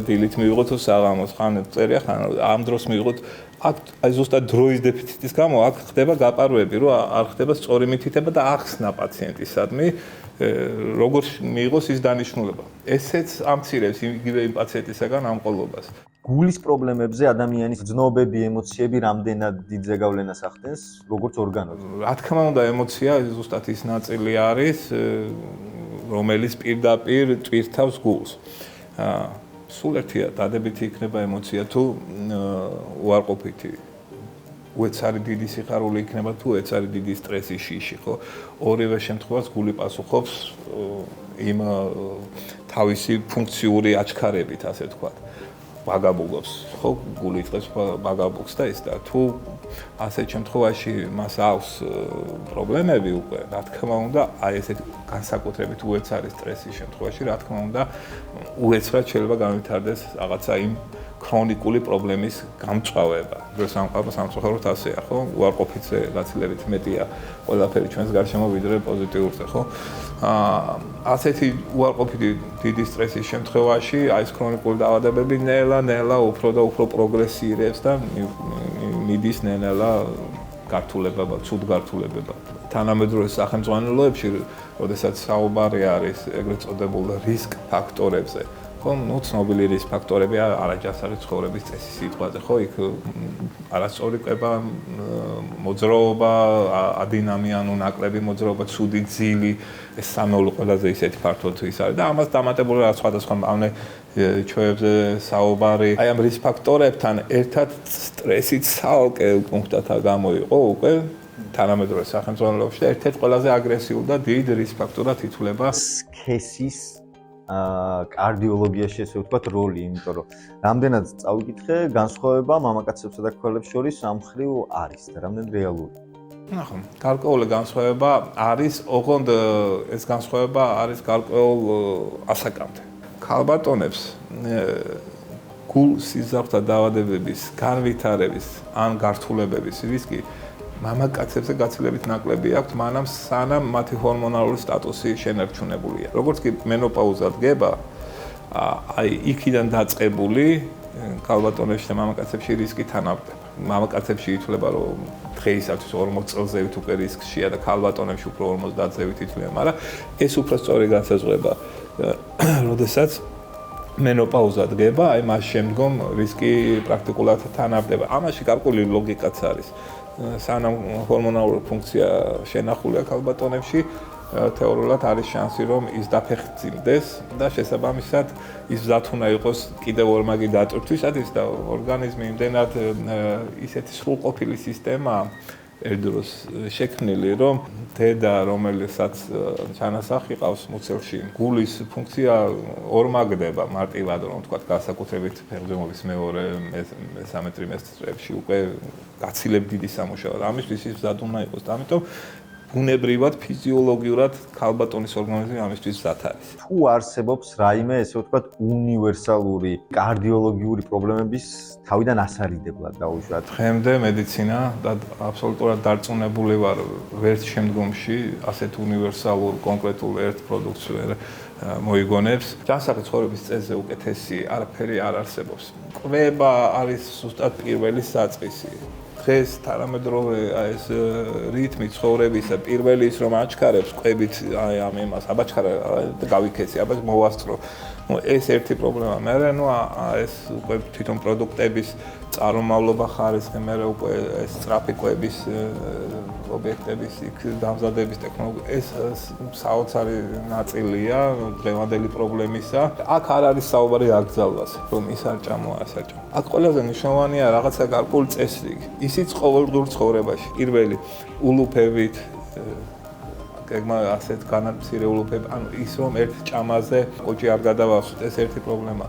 დილით მივიღოთ თუ საღამოს, ხან წერია, ხან ამ დროს მივიღოთ. აქ აი ზუსტად დროის დეფიციტის გამო აქ ხდება გაპარვები, რომ არ ხდება სწორი მითითება და ახსნა პაციენტისადმი, როგორ მიიღოს ის დანიშნულება. ესეც ამცირებს იგივე იმ პაციენტისაგან ამყოლობას. გულის პრობლემებზე ადამიანის ძნობები, ემოციები რამდენად დიდ ზეგავლენას ახდენს, როგორც ორგანოზე? რა თქმა უნდა, ემოცია ზუსტად ის ნაწილი არის, რომელიც პირდაპირ ტვირთავს გულს. სულ ერთია დადებითი იქნება ემოცია თუ უარყოფითი. უეცარი დიდი სიხარული იქნება თუ ეცარი დიდი სტრესი შიში, ხო? ორივე შემთხვევაში გული პასუხობს იმ თავისი ფუნქციური აჩქარებით, ასე თქვა. ბაგაბუგობს, ხო? გული იწყებს ბაგაბუგს და ის და თუ ასეთ შემთხვევაში მას აქვს პრობლემები უკვე, რა თქმა უნდა, აი ესეთ განსაკუთრებით უეცარი სტრესის შემთხვევაში, რა თქმა უნდა, უეცრად შეიძლება განვითარდეს რაღაცა იმ ქრონიკული პრობლემის გამწვავება. სამწუხაროდ ასეა, ხო? უარყოფითზე გაცილებით მეტია ყველაფერი ჩვენს გარშემო ვიდრე პოზიტიურზე, ხო? ასეთი უარყოფითი დიდი სტრესის შემთხვევაში, აი ეს ქრონიკული დაავადებები ნელა უფრო და უფრო პროგრესირებს და მიდის ნელა გართულებება, ცუდ გართულებება. თანამედროვე სახელმძღვანელოებში, როდესაც საუბარი არის ეგრეთ წოდებულ რისკ ფაქტორებზე, ხო, ცნობილი რისკ ფაქტორები არაჯანსაღი ცხოვრების წესის სიტყვაზე, ხო, იქ არასწორი კვება, მოძრაობა, ადინამიანი ნაკლები მოძრაობა, ცუდი ძილი, ეს სამეულო ყველაზე ისეთი ფართოდ ის არის და ამას დამატებული რა სხვადასხვა ჩვევებზე საუბარი, აი ამ რისკ ფაქტორებთან ერთად სტრესიც ცალკე პუნქტათა გამოიყო უკვე თანამედროვე სახელმძღვანელოებში და ერთ-ერთ ყველაზე აგრესიულ და დიდ რისკ ფაქტორად ითვლება სქესის კარდიოლოგიაში ესე ვთქვათ როლი, იმიტომ რომ რამდენად წავიკითხე, განსხვავება მამაკაცებსა და ქალებს შორის ამხრივ არის და რამდენად რეალური. ნახო, გარკვეული განსხვავება არის, ოღონდ ეს განსხვავება არის გარკვეულ ასაკამდე. ქალბატონებს გულ სიზარხთა დაავადებების განვითარების ან გართულებების რისკი მამაკაცებზე გაცილებით ნაკლები აქვს, მანამ სანამ მათი ჰორმონალური სტატუსი შენარჩუნებულია. როგორც კი მენოპაუზა დგება, აი იქიდან დაწყებული ქალბატონებში და მამაკაცებში რისკი თანამდებდება. მამაკაცებში ითვლება, რომ დღეისათვის 40 წელზევით უკვე რისკშია და ქალბატონებში უფრო 50 წელზევით ითვლება, მაგრამ ეს უფრო სწორი განსაზღვრება, როდესაც მენოპაუზა დგება, აი მას შემდგომ რისკი პრაქტიკულად თანამდებდება. ამაში გარკვეული ლოგიკაც არის. სანამ ჰორმონალური ფუნქცია შენახულია ქალბატონებში, თეორიულად არის შანსი, რომ ის დაფეხმძიმდეს და შესაბამისად ის მზად უნდა იყოს კიდევ ორმაგი დატვირთვისათვის და ორგანიზმი იმდენად ისეთი სრულყოფილი სისტემაა ერთდროს შექმნილი, რომ დედა, რომელსაც ჩანასახი ყავს მუცელში, გულის ფუნქცია ორმაგდება მარტივად, რომ თქვა, განსაკუთრებით ფეხბურთის მეორე მესამე ტრიმესტრებში უკვე გაცილებით დიდი სამუშაოა. ამისთვის ის მზად უნდა იყოს და ამიტომ ბუნებრივად, ფიზიოლოგიურად ქალბატონის ორგანიზმი ამისთვის მზად არის. თუ არსებობს რაიმე, ესე ვთქვათ, უნივერსალური კარდიოლოგიური პრობლემების თავიდან ასარიდებლად დაუშვათ. დღემდე მედიცინა და აბსოლუტურად დარწმუნებული ვარ, ვერც შემდგომში ასეთ უნივერსალურ კონკრეტულ ერთ პროდუქტს ვერ მოიგონებს. ჯანსაღი ცხოვრების წესზე უკეთესი არაფერი არ არსებობს. კვება არის ზუსტად პირველი საწყისი. დღეს თანამედროვე ეს რიტმი ცხოვრებისა პირველი ის რომ აჩქარებს ყვებით აი ამ იმას აბაჩქარა გავიქეცი აბა მოვასწრო ეს ერთი პრობლემა მე ეს უკვე თვითონ პროდუქტების წარმომავლობა ხარისხი მე უკვე ეს სწრაფი ყვების ობიექტების იქ დამზადების ტექნოლოგია ეს საოცარი ნაწილია დღევანდელი პრობლემისა აქ არ არის საუბარი აკრძალვას რომ ის არ ჭამოა ასე ჭამო აქ ყველაზე მნიშვნელოვანია რაღაცა გარკვეული წესრიგი ისიც ყოველდღიურ ცხოვრებაში პირველი ულუფებით გეგმა ასეთ განაცირე ულუფები ანუ ის რომ ერთ ჭამაზე კოჭი არ გადავახსოვთ ეს ერთი პრობლემა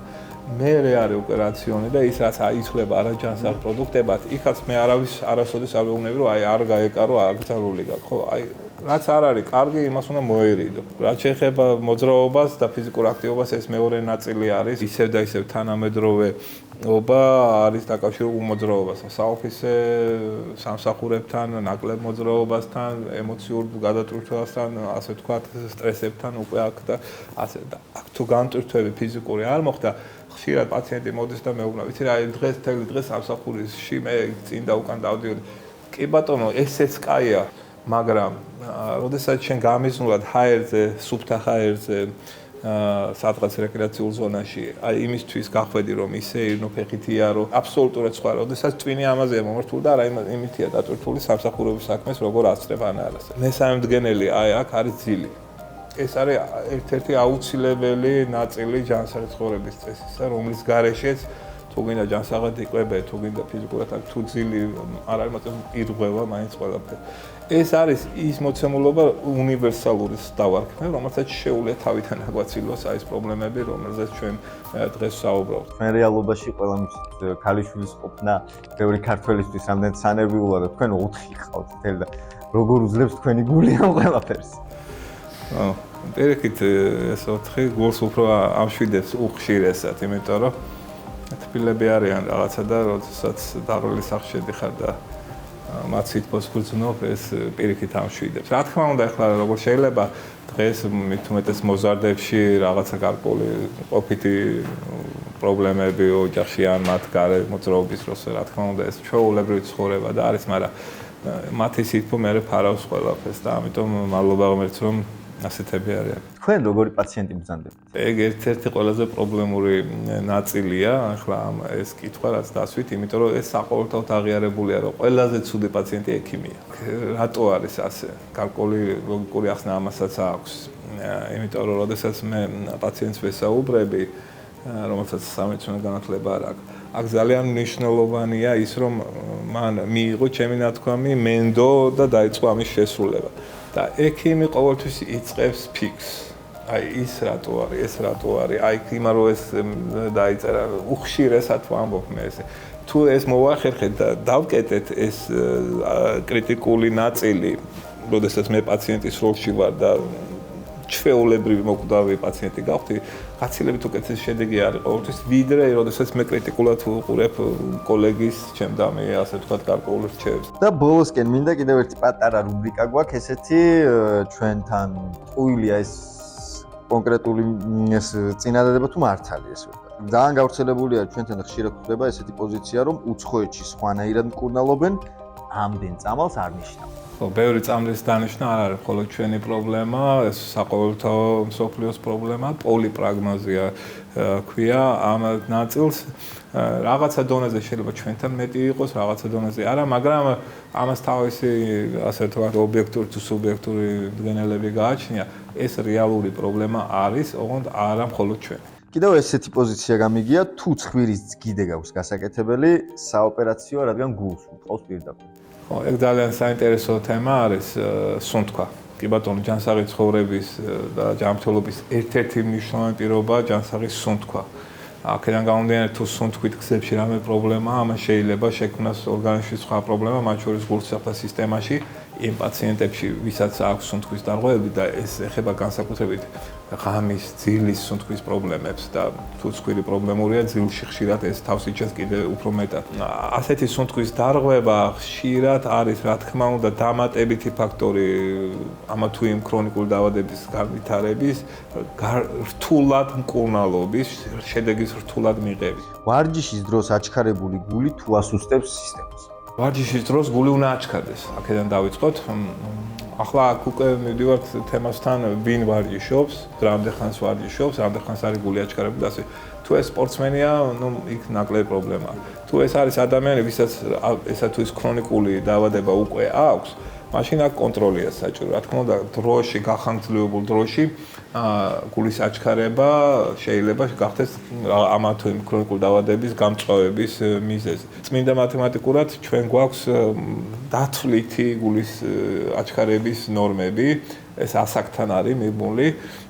მე არის უკვე რაციონი და ის რაც აიცვლება არაჯანსაღ პროდუქტებად იქაც მე არასოდეს არ ვეუბნები რომ აი არ გაეკარო აკრძალული გაქვს ხო აი რაც არ არის კარგი იმას უნდა მოერიდო რაც შეეხება მოძრაობას და ფიზიკურ აქტივობას ეს მეორე ნაწილი არის ისევ და ისევ თანამედროვე არის დაკავშირებული მოძრაობასთან, საოფისე სამსახურებთან, ნაკლებ მოძრაობასთან, ემოციურ გადატვირთვასთან, ასე ვთქვათ, სტრესებთან უკვე აქ და ასე და აქ თუ განტვირთვები ფიზიკური არ მოხდა, ხშირად პაციენტი მოდის და მეუბნება, ვიცი რა, დღეს თელი დღე სამსახურში მე წინ და უკან დავდიოდი. კი ბატონო, ესეც კაია, მაგრამ როდესაც შენ გამიზნულად ჰაერზე, სუფთა ჰაერზე სადღაც რეკრეაციულ ზონაში, აი იმისთვის გახვედი რომ ისე ირნო ფეხით იარო, აბსოლუტურად სხვა, როდესაც ტვინი ამაზეა მომართული და რა იმითია დატვირთული სამსახურების საქმეს როგორ ასწრებ ან არა. მესამე მდგენელი აი აქ არის ძილი. ეს არის ერთ-ერთი აუცილებელი ნაწილი ჯანსაღი ცხოვრების წესისა, რომლის გარეშეც თუ გინდა ჯანსაღად იყვება, თუ გინდა ფიზიკურად აქ თუ ძილი არ არის, მაგრამ ირღვევა მაინც ყველაფერი. ეს არის ის მოცემულობა უნივერსალური დავარქმე, რომელსაც შეუძლია თავიდან აგვაცილოს აი ეს პრობლემები, რომელზეც ჩვენ დღეს ვსაუბრობთ. თქვენ რეალობაში ყველა ქალიშვილის ყოფნა ბევრი ქართველისთვის რამდენ სანერვიულა და თქვენ 4 ხავთ თელ და როგორ უძლებს თქვენი გული ამ ყველაფერს? პირიქით ეს 4 გულს უფრო ამშვიდებს უხშირესად, იმიტომ რომ თბილები არიან რაღაცა და როდესაც დაღლილი სახლში შედიხარ და მათ სითბოს გრძნობ, ეს პირიქით ამშვიდებს. რა თქმა უნდა, ახლა როგორ შეიძლება დღეს მით უმეტეს მოზარდებში რაღაცა გარკვეული ყოფითი პრობლემები ოჯახში ან მათ გარე მოძრაობის დროს, რა თქმა უნდა, ეს ჩვეულებრივი ცხოვრება და არის, მაგრამ მათი სითბო მე ფარავს ყველაფერს და ამიტომ მადლობა ღმერთს, რომ ასეთები არიან. თქვენ როგორი პაციენტი ბრძანდებით? ეგ ერთ-ერთი ყველაზე პრობლემური ნაწილია, ახლა ეს კითხვა რაც დასვით, იმიტომ რომ ეს საყოველთაოდ აღიარებულია, რომ ყველაზე ცუდი პაციენტი ექიმია. რატო არის ასე? გარკვეული ლოგიკური ახსნა ამასაც აქვს. იმიტომ რომ როდესაც მე პაციენტს ვესაუბრები, რომელსაც სამეცნიერო განათლება არ აქვს, აქ ძალიან მნიშვნელოვანია ის, რომ მან მიიღო ჩემი ნათქვამი, მენდო და დაიწყო ამის შესრულება. და ექიმი ყოველთვის იწყებს ფიქს. აი ის რატო არის, ეს რატო არის? აი იმან რო ეს დაიწერა, უხშირესად ვამბობ მე ესე. თუ ეს მოვახერხეთ და დავკეტეთ ეს კრიტიკული ნაწილი, როდესაც მე პაციენტის როლში ვარ და ჩვეულებრივი მოკვდავი პაციენტი გავხდი, გაცილებით უკეთესი შედეგი არის ყოველთვის, ვიდრე როდესაც მე კრიტიკულად ვუყურებ კოლეგის, ჩემდამი, ასე ვთქვათ, გარკვეულ რჩევებს. და ბოლოსკენ მინდა კიდევ ერთი პატარა რუბრიკა გვაქვს, ესეთი ჩვენთან ტყუილია ეს კონკრეტული ეს წინადადება თუ მართალი ეს ვთქვათ. ძალიან გავრცელებულია ჩვენთან ხშირად ხდება ესეთი პოზიცია, რომ უცხოეთში სხვანაირად მკურნალობენ, ამდენ წამალს არ ნიშნავს. ბევრი წამლის დანიშნა არ არის მხოლოდ ჩვენი პრობლემა, ეს საყოველთაო მსოფლიოს პრობლემა, პოლიპრაგმაზია ქვია ამ ნაწილს. რაღაცა დონეზე შეიძლება ჩვენთან მეტი იყოს, რაღაცა დონეზე არა, მაგრამ ამას თავისი ასე ვთქვათ ობიექტური თუ სუბიექტური მდგენელები გააჩნია, ეს რეალური პრობლემა არის, ოღონდ არა მხოლოდ ჩვენი. კიდევ ესეთი პოზიცია გამიგია, თუ ცხვირის გიდე გაქვს გასაკეთებელი, საოპერაციო, რადგან გულს უწყობს პირდაპირ. ეგ ძალიან საინტერესო თემა არის სუნთქვა. კი ბატონო, ჯანსაღი ცხოვრების და ჯანმრთელობის ერთ-ერთი მნიშვნელოვანი პირობა ჯანსაღის სუნთქვა. აქედან გამომდინარე, თუ სუნთქვით გზებში რამე პრობლემაა, ამან შეიძლება შექმნას ორგანიზმში სხვა პრობლემა, მათ შორის გულსახთა სისტემაში, იმ პაციენტებში, ვისაც აქვს სუნთქვის დარღვევები და ეს ეხება განსაკუთრებით ღამის, ძილის სუნთქვის პრობლემებს და თუ ცხვირი პრობლემურია, ძილში ხშირად ეს თავს იჩენს კიდე უფრო მეტად. ასეთი სუნთქვის დარღვევა ხშირად არის, რა თქმა უნდა, დამატებითი ფაქტორი ამა თუ იმ ქრონიკული დაავადების განვითარების, რთულად მკურნალობის, შედეგის რთულად მიღების. ვარჯიშის დროს აჩქარებული გული თუ ასუსტებს სისტემას? ვარჯიშის დროს გული უნდა აჩქარდეს. აქედან დავიწყოთ. ახლა აქ უკვე მივდივართ თემასთან, ვინ ვარჯიშობს, რამდენ ხანს ვარჯიშობს, რამდენ ხანს არის გული აჩქარებული და ასე. თუ ეს სპორტსმენია, ნუ იქ ნაკლები პრობლემაა. თუ ეს არის ადამიანი, ვისაც ესა თუ ის ქრონიკული დაავადება უკვე აქვს, მაშინ აქ კონტროლია საჭირო. რა თქმა უნდა, დროში, გახანგრძლივებულ დროში გულის აჩქარება შეიძლება გახდეს ამა თუ იმ ქრონიკული დაავადების გამწვავების მიზეზი. წმინდა მათემატიკურად ჩვენ გვაქვს დათვლითი გულის აჩქარების ნორმები, ეს ასაკთან არის მიბმული,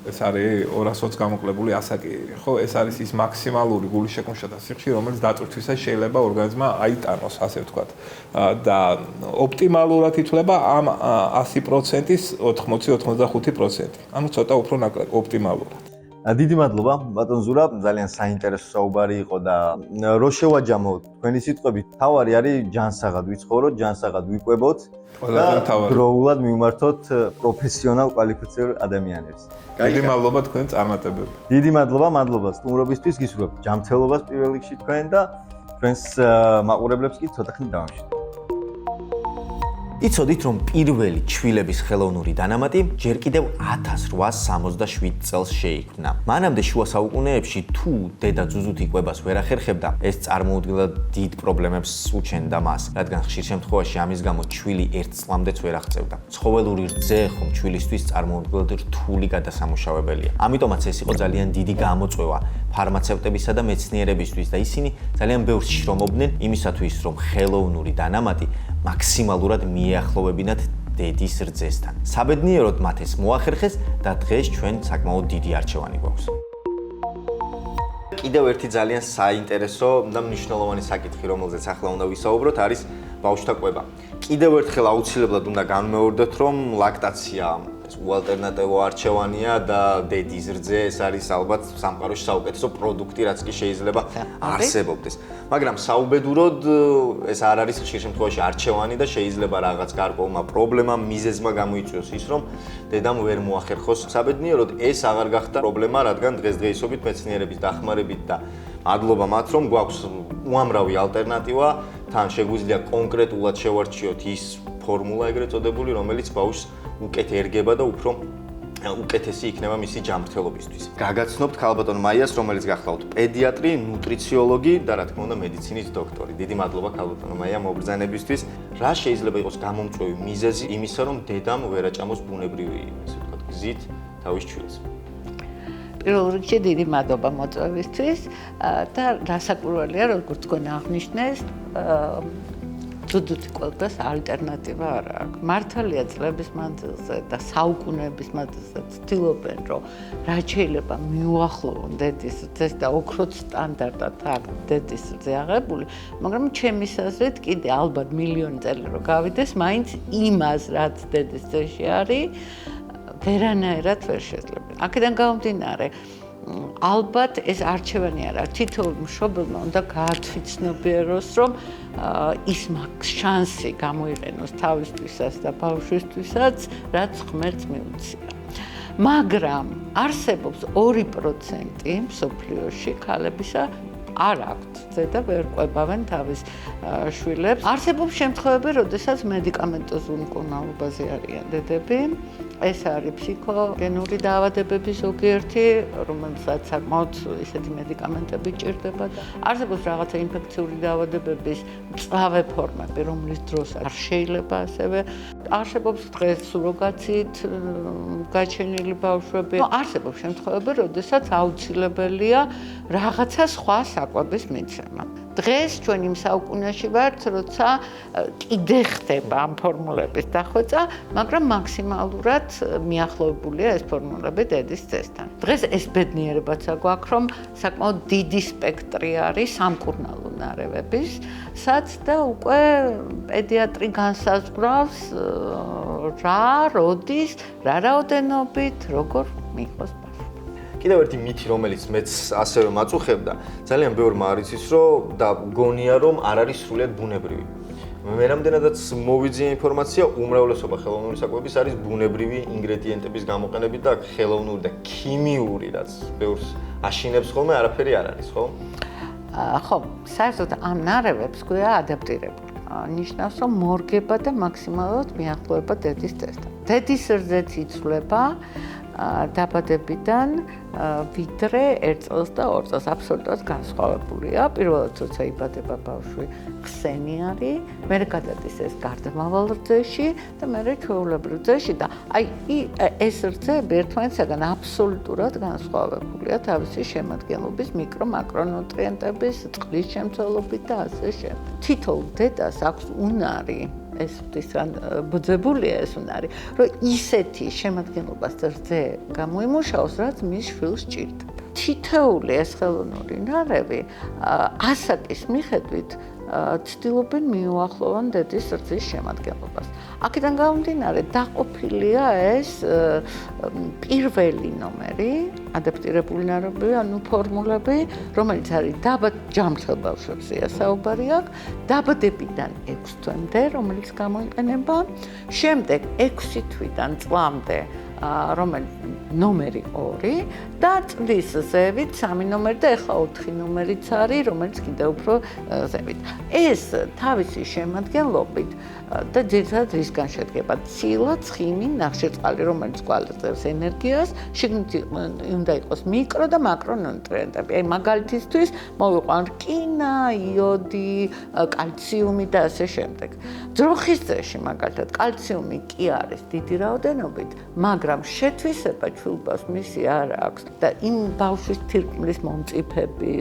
ეს არის 220 გამოკლებული ასაკი, ხო, ეს არის ის მაქსიმალური გულის შეკუმშათა სიხშირე, რომელიც დატვირთვისას შეიძლება ორგანიზმმა აიტანოს, ასე ვთქვათ. და ოპტიმალურად ითვლება ამ 100%-ის 80-85%. ანუ ცოტა უფრო ნაკლები ოპტიმალურად. დიდი მადლობა, ბატონ ზურა, ძალიან საინტერესო საუბარი იყო და რო შევაჯამოთ თქვენი სიტყვებით, თავარი არის ჯანსაღად ვიცხოვროთ, ჯანსაღად ვიკვებოთ და დროულად მივმართოთ პროფესიონალ კვალიფიცირებულ ადამიანებს. დიდი მადლობა თქვენ წარმატებები. დიდი მადლობა სტუმრობისთვის, გისურვებთ ჯანმრთელობას პირველ რიგში თქვენ და ჩვენს მაყურებლებს კი ცოტა ხნით დავამშვიდობთ. იცოდით, რომ პირველი ჩვილების ხელოვნური დანამატი ჯერ კიდევ 1867 წელს შეიქმნა. მანამდე შუა საუკუნეებში თუ დედა ძუძუთი კვებას ვერ ახერხებდა, ეს წარმოუდგენლად დიდ პრობლემებს უჩენდა მას, რადგან ხშირ შემთხვევაში ამის გამო ჩვილი ერთ წლამდეც ვერ აღწევდა. ცხოველური რძე ხომ ჩვილისთვის წარმოუდგენლად რთული გადასამუშავებელია. ამიტომაც ეს იყო ძალიან დიდი გამოწვევა ფარმაცევტებისა და მეცნიერებისთვის და ისინი ძალიან ბევრს შრომობდნენ იმისათვის, რომ ხელოვნური დანამატი მაქსიმალურად მიეახლოვებინათ დედის რძესთან. საბედნიეროდ მათ ეს მოახერხეს და დღეს ჩვენ საკმაოდ დიდი არჩევანი გვაქვს. კიდევ ერთი ძალიან საინტერესო და მნიშვნელოვანი საკითხი, რომელზეც ახლა უნდა ვისაუბროთ, არის ბავშვთა კვება. კიდევ ერთხელ აუცილებლად უნდა განმეორდეთ, რომ ლაქტაცია უალტერნატივო არჩევანია და დედის რძე ეს არის ალბათ სამყაროში საუკეთესო პროდუქტი, რაც კი შეიძლება არსებობდეს. მაგრამ საუბედუროდ ეს არ არის ხშირ შემთხვევაში არჩევანი და შეიძლება რაღაც გარკვეულმა პრობლემამ, მიზეზმა გამოიწვიოს ის, რომ დედამ ვერ მოახერხოს. საბედნიეროდ ეს აღარ გახდა პრობლემა, რადგან დღესდღეობით მეცნიერების დახმარებით და მადლობა მათ, რომ გვაქვს უამრავი ალტერნატივა, თან შეგვიძლია კონკრეტულად შევარჩიოთ ის ფორმულა ეგრეთ წოდებული, რომელიც ბავშვს უკეთ ერგება და უფრო უკეთესი იქნება მისი ჯანმრთელობისთვის. გაგაცნობთ ქალბატონ მაიას, რომელიც გახლავთ პედიატრი, ნუტრიციოლოგი და რა თქმა უნდა მედიცინის დოქტორი. დიდი მადლობა ქალბატონ მაია მობრძანებისთვის. რა შეიძლება იყოს გამომწვევი მიზეზი იმისა, რომ დედამ ვერ აჭამოს ბუნებრივი, ესე ვთქვათ, გზით თავის ჩვილს? პირველ რიგში დიდი მადლობა მოწვევისთვის და რასაკვირველია, როგორც თქვენ აღნიშნეს, ძუძუთი კვებას ალტერნატივა არ აქვს. მართალია წლების მანძილზე და საუკუნეების მანძილზე ცდილობენ, რომ რაც შეიძლება მიუახლოვონ დედის რძეს და ოქროც სტანდარტად აქვს დედის რძე აღებული, მაგრამ ჩემის აზრით კიდე ალბათ მილიონი წელი რო გავიდეს, მაინც იმას, რაც დედის რძეში არის, ვერანაირად ვერ შეძლება. აქედან გამომდინარე, ალბათ ეს არჩევანი არა, თითოეულ მშობელმა უნდა გაათვითცნობიეროს, რომ ის შანსი გამოიყენოს თავისთვისაც და ბავშვისთვისაც, რაც ღმერთს მიუცია. მაგრამ არსებობს 2% მსოფლიოში ქალებისა არ აქვთ რძე და ვერ ყვებავენ თავის შვილებს. არსებობს შემთხვევები, როდესაც მედიკამენტოზულ მკურნალობაზე არიან დედები. ეს არის ფსიქოგენური დაავადებების ზოგიერთი, რომელსაც საკმაოდ ისეთი მედიკამენტები ჭირდება. არსებობს რაღაცა ინფექციური დაავადებების მწვავე ფორმები, რომლის დროს არ შეიძლება ასევე. არსებობს დღეს სუროგაციით გაჩენილი ბავშვები. არსებობს შემთხვევები, როდესაც აუცილებელია რაღაცა სხვა საკვების მიცემა. დღეს ჩვენ იმ საუკუნეში ვართ, როცა კიდე ხდება ამ ფორმულების დახვეწა, მაგრამ მაქსიმალურად მიახლოებულია ეს ფორმულები დედის რძესთან. დღეს ეს ბედნიერებაც აგვაქვს, რომ საკმაოდ დიდი სპექტრი არის სამკურნალო ნარევებისაც და უკვე პედიატრი განსაზღვრავს რა, როდის, რა რაოდენობით, როგორ მიიღოს ბავშვი. კიდევ ერთი მითი, რომელიც მეც ასევე მაწუხებდა, ძალიან ბევრმა არის ის, რომ და გონია, რომ არ არის სრულიად ბუნებრივი. მე რამდენადაც მოვიძიე ინფორმაცია, უმრავლესობა ხელოვნური საკვების არის ბუნებრივი ინგრედიენტების გამოყენებით და ხელოვნური და ქიმიური, რაც ბევრს აშინებს ხოლმე, არაფერი არ არის, ხო? ხო, საერთოდ ამ ნარევებს გვია ადაპტირებული. ნიშნავს, რომ მორგება და მაქსიმალურად მიახლოება დედის რძესთან. დედის რძეც იცვლება დაბადებიდან ვიდრე 1 წელს და 2 წელს აბსოლუტურად განსხვავებულია. პირველად როცა იბადება ბავშვი, ხსენი არის, მერე გადადის ეს გარდამავალ რძეში და მერე ჩვეულებრივ რძეში და აი ეს რძეები ერთმანეთისაგან აბსოლუტურად განსხვავებულია თავისი შემადგენლობის, მიკრო-მაკრონუტრიენტების, წყლის შემცველობით და ასე შემდეგ. თითოეულ დედას აქვს უნარი ეს ვთქვისგან ბუძებულია ეს უნარი, რომ ისეთი შემადგენლობას რძე გამოიმუშაოს, რაც მის შვილს ჭირდება. თითოეული ეს ხელოვნური ნარევი ასაკის მიხედვით ცდილობენ მიუახლოვონ დედის რძის შემადგენლობას. აქედან გამომდინარე, დაყოფილია ეს პირველი ნომერი, ადაპტირებული ნარევები, ანუ ფორმულები, რომელიც არის ჯანმრთელ ბავშვებზეა საუბარი აქ, დაბადებიდან 6 თვემდე, რომელიც გამოიყენება, შემდეგ 6 თვიდან წლამდე, რომელიც ნომერი 2 და წლის ზევით 3 ნომერი და ეხლა 4 ნომერიც არის, რომელიც კიდევ უფრო ზევით. ეს თავისი შემადგენლობით და ძირითადად რისგან შედგება? ცილა, ცხიმი, ნახშირწყალი, რომელიც გვალეძებს ენერგიას, შიგნით უნდა იყოს მიკრო და მაკრო ნუტრიენტები. აი მაგალითისთვის მოვიყვან რკინა, იოდი, კალციუმი და ასე შემდეგ. ძროხის წრეში მაგალითად კალციუმი კი არის დიდი რაოდენობით, მაგრამ შეთვისება ჩვილბავს მისი არ აქვს და იმ ბავშვის თირკმლის მომწიფები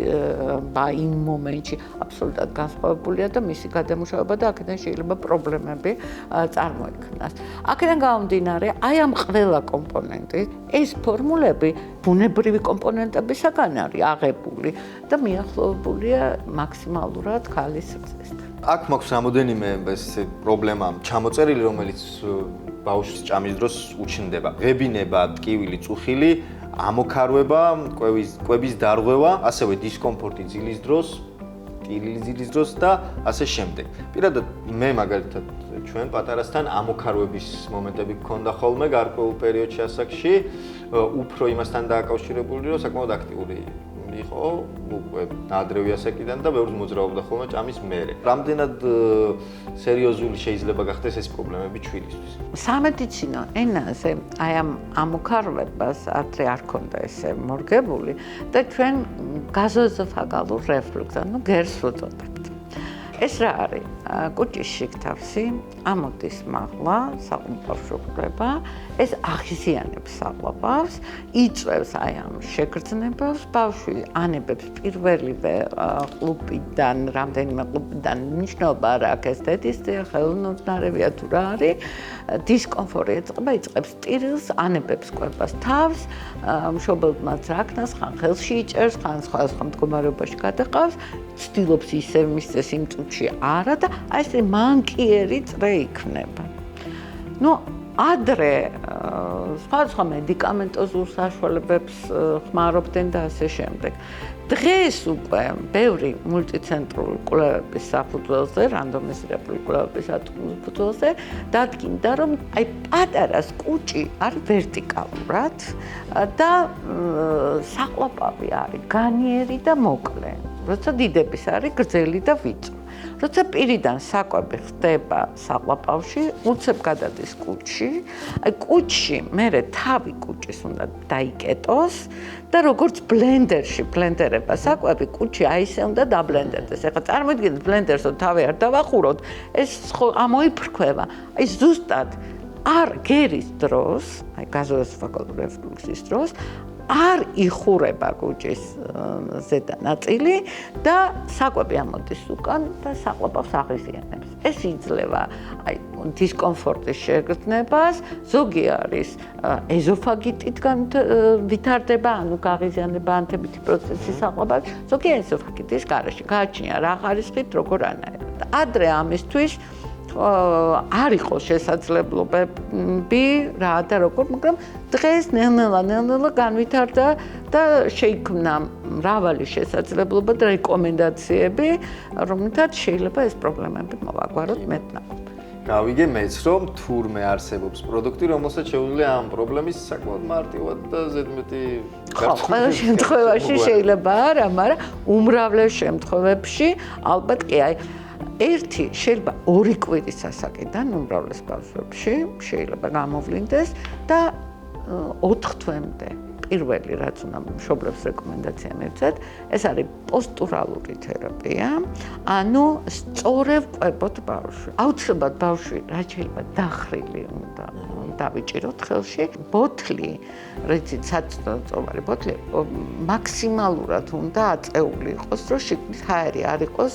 იმ მომენტში აბსოლუტურად განსხვავებულია და მისი გადამუშავება და აქედან შეიძლება პრობლემები წარმოიქმნას. აქედან გამომდინარე, აი ამ ყველა კომპონენტით ეს ფორმულები ბუნებრივი კომპონენტებისაგან არის აღებული და მიახლოებულია მაქსიმალურად ქალის სიგრძესთან. აქ მაქვს რამოდენიმე ესე პრობლემა ჩამოწერილი, რომელიც ბავშვის ჭამის დროს უჩნდება. ღებინება, ტკივილი, წუხილი, ამოქარვება, კვების დარღვევა, ასევე დისკომფორტი ძილის დროს, ტკივილი ძილის დროს და ასე შემდეგ. პირადად მე მაგალითად ჩვენ პატარასთან ამოქარვების მომენტები გქონდა ხოლმე გარკვეულ პერიოდში ასაკში, უფრო იმასთან დააკავშირებული, რომ საკმაოდ აქტიური იყო უკვე ადრევი ასაკიდან და ბევრს მოძრაობდა ხოლმე ჭამის მერე. რამდენად სერიოზული შეიძლება გახდეს ეს პრობლემები ჩვილისთვის? სამედიცინო ენაზე აი ამ ამოქარვებას ადრე არ ქონდა ესე მორგებული და ჩვენ გაზოეზოფაგალურ რეფლუქსს, ანუ გერს ვუწოდებთ. ეს რა არის? კუჭის შიგთავსი ამოდის მაღლა, საყლაპავში უყრება, ეს აღიზიანებს საყლაპავს, იწვევს აი ამ შეგრძნებებს, ბავშვი ანებებს პირველივე ყლუპიდან, რამდენიმე ყლუპიდან, მნიშვნელობა არ აქვს ეს დედისწია, ხელოვნებარებია თუ რა არის, დისკომფორტი ეწყება, იწყებს ტირილს, ანებებს კვებას თავს, მშობელმა ძრაკნას ხან ხელში იჭერს, ხან სხვა მდგომარეობაში გადაყავს, ცდილობს ისევ მისცეს იმ წუთში არა და აი ეს მანკიერი წრე იქნება. ნუ ადრე სხვა მედიკამენტოზულ საშუალებებს ხმარობდნენ და ასე შემდეგ. დღეს უკვე ბევრი მულტიცენტრული კვლევების საფუძველზე, რანდომიზირებული კვლევების საფუძველზე დადგინდა, რომ აი პატარას კუჭი არის ვერტიკალურად და საყლაპავი არის განიერი და მოკლე. როცა დიდების არის გრძელი და ვიწრო. როცა პირიდან საკვები ხდება საყლაპავში, უცებ გადადის კუჭში, აი კუჭში მერე თავი კუჭის უნდა დაიკეტოს და როგორც ბლენდერში ბლენდერება საკვები კუჭი აი ესე უნდა დაბლენდერდეს. ეხლა წარმოიდგინეთ ბლენდერს რომ თავი არ დავახუროთ, ეს ამოიფრქვევა. აი ზუსტად არ გერის დროს, აი გაზოეზოფაგალურ რეფლუქსის დროს არ იხურება კუჭის ზედა ნაწილი და საკვები ამოდის უკან და საყლაპავს აღიზიანებს. ეს იძლევა აი დისკომფორტის შეგრძნებას, ზოგი არის ეზოფაგიტით ვითარდება, ანუ გაღიზიანება ანთებითი პროცესი საყლაპავს, ზოგი ეზოფაგიტის გარეშე. გააჩნია რა ხარისხით, როგორ ანაერად. ადრე ამისთვის არ იყო შესაძლებლობები რა და როგორ, მაგრამ დღეს ნელ-ნელა განვითარდა და შეიქმნა მრავალი შესაძლებლობა და რეკომენდაციები, რომლითაც შეიძლება ეს პრობლემები მოვაგვაროთ მეტნაკლებად. გავიგე მეც, რომ თურმე არსებობს პროდუქტი, რომელსაც შეუძლია ამ პრობლემის საკმაოდ მარტივად და ზედმეტი ყველა შემთხვევაში შეიძლება არა, მაგრამ უმრავლეს შემთხვევებში ალბათ კი აი ერთი შეიძლება 2 კვირის ასაკიდან უმრავლეს ბავშვებში შეიძლება გამოვლინდეს და 4 თვემდე. პირველი რაც უნდა მშობლებს რეკომენდაცია მივცეთ, ეს არის პოსტურალური თერაპია, ანუ სწორებ ყვებოთ ბავშვი. აუცილებლად ბავშვი რაც შეიძლება დახრილი უნდა დავიჭიროთ ხელში. ბოთლი, რითიც საწოვარი ბოთლი, მაქსიმალურად უნდა აწეული იყოს, რომ შიგნით ჰაერი არ იყოს